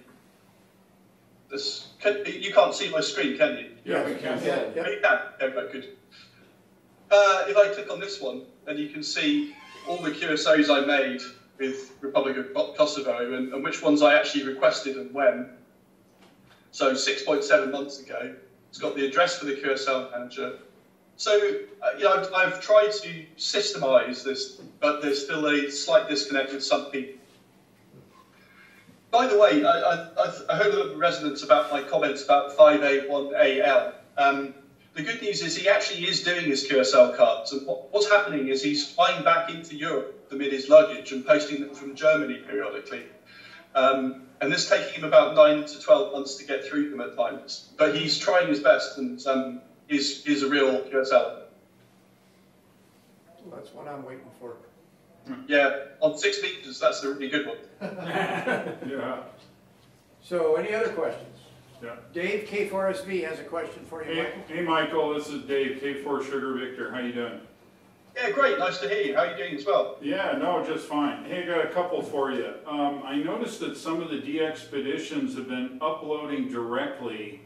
you can't see my screen, can you? Yeah, we can. Yeah. You can? Okay, good. If I click on this one, then you can see all the QSOs I made with Republic of Kosovo and which ones I actually requested and when. So 6.7 months ago. It's got the address for the QSL manager. So, I've tried to systemize this, but there's still a slight disconnect with some people. By the way, I heard a little resonance about my comments about 5A1AL. The good news is he actually is doing his QSL cards, and what's happening is he's flying back into Europe amid his luggage and posting them from Germany periodically. And this is taking him about 9 to 12 months to get through them at times. But he's trying his best and is a real QSL. Well, that's what I'm waiting for. Yeah, on 6 meters, that's a really good one. Yeah. So, any other questions? Yeah. Dave, K4SV, has a question for you, Michael. Hey, Michael, this is Dave, K4 Sugar Victor. How you doing? Yeah, great. Nice to hear you. How are you doing as well? Yeah, no, just fine. Hey, I got a couple for you. I noticed that some of the DXpeditions have been uploading directly,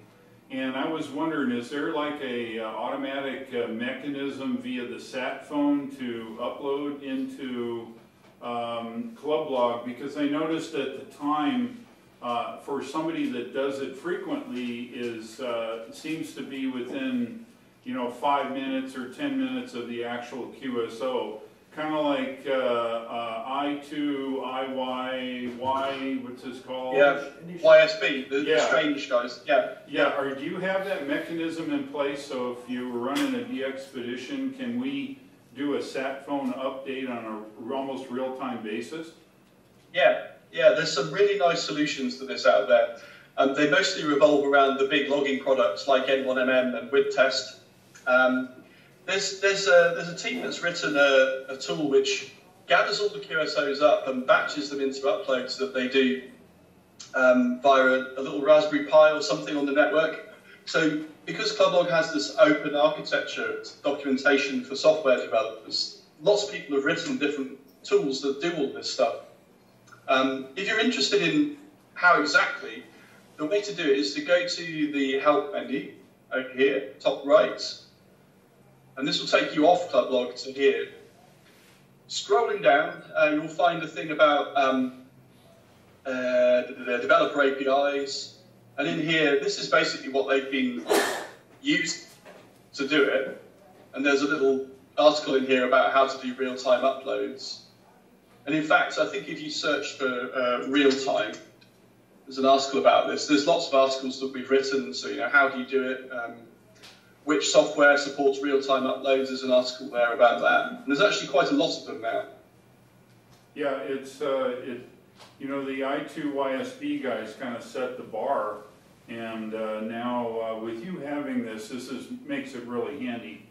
and I was wondering, is there like a automatic mechanism via the sat phone to upload into Club Log? Because I noticed at the time, for somebody that does it frequently, seems to be within 5 minutes or 10 minutes of the actual QSO. Kind of like I2, IY, what's this called? Yeah, YSB, the strange guys. Yeah. Yeah, do you have that mechanism in place, so if you were running a DXpedition, can we do a sat phone update on a almost real-time basis? Yeah, there's some really nice solutions to this out there. They mostly revolve around the big logging products like N1MM and WidTest. There's a team that's written a tool which gathers all the QSOs up and batches them into uploads that they do via a little Raspberry Pi or something on the network. So because ClubLog has this open architecture documentation for software developers, lots of people have written different tools that do all this stuff. If you're interested in how exactly, the way to do it is to go to the help menu over here, top right, and this will take you off ClubLog to here. Scrolling down, you'll find a thing about developer APIs, and in here, this is basically what they've been used to do it, and there's a little article in here about how to do real-time uploads. And in fact, I think if you search for real-time, there's an article about this. There's lots of articles that we've written, so how do you do it? Which software supports real-time uploads? There's an article there about that. And there's actually quite a lot of them now. Yeah, it's the I2YSB guys kind of set the bar, and now with you having this makes it really handy.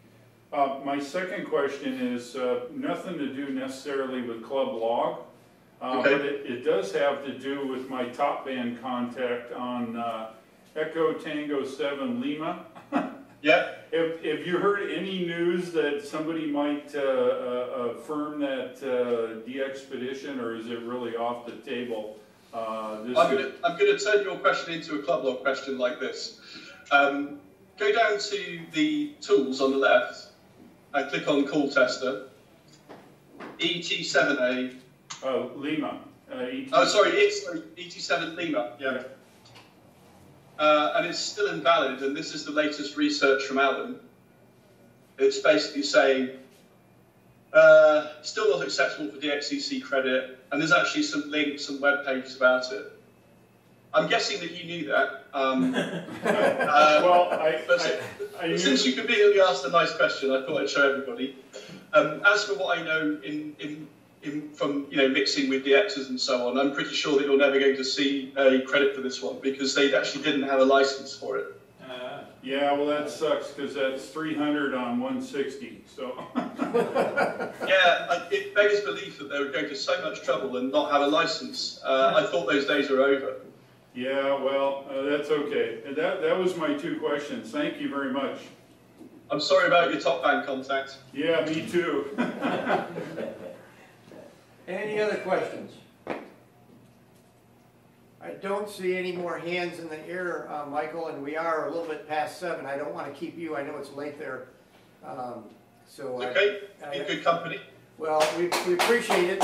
My second question is nothing to do necessarily with Club Log, but it does have to do with my top band contact on Echo Tango 7 Lima. Yeah. Have you heard any news that somebody might affirm that DXpedition, or is it really off the table? I'm going to turn your question into a Club Log question like this. Go down to the tools on the left and click on Call Tester. ET7A. Oh, Lima. It's ET7 Lima. Yeah. And it's still invalid, and this is the latest research from Alan. It's basically saying, still not acceptable for DXCC credit, and there's actually some links and web pages about it. I'm guessing that you knew that. Since you conveniently asked a nice question, I thought I'd show everybody. As for what I know from mixing with DXers and so on, I'm pretty sure that you're never going to see a credit for this one because they actually didn't have a license for it. Yeah, well that sucks because that's 300 on 160. So. Yeah, it beggars belief that they would go to so much trouble and not have a license. I thought those days were over. Yeah, well, that's okay. That was my two questions. Thank you very much. I'm sorry about your top band contact. Yeah, me too. Any other questions? I don't see any more hands in the air, Michael, and we are a little bit past 7. I don't want to keep you. I know it's late there. Okay, in good company. Well, we appreciate it.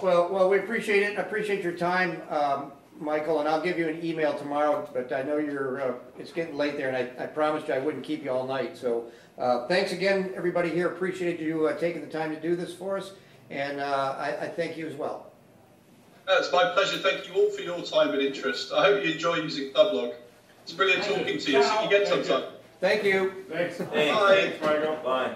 Well, we appreciate it. I appreciate your time, Michael, and I'll give you an email tomorrow, but I know it's getting late there, and I promised you I wouldn't keep you all night. So thanks again, everybody here. Appreciate you taking the time to do this for us, and I thank you as well. It's my pleasure. Thank you all for your time and interest. I hope you enjoy using ClubLog. It's brilliant talking to you. See you again sometime. Thank you. Thanks. Bye. Thanks, Michael. Bye.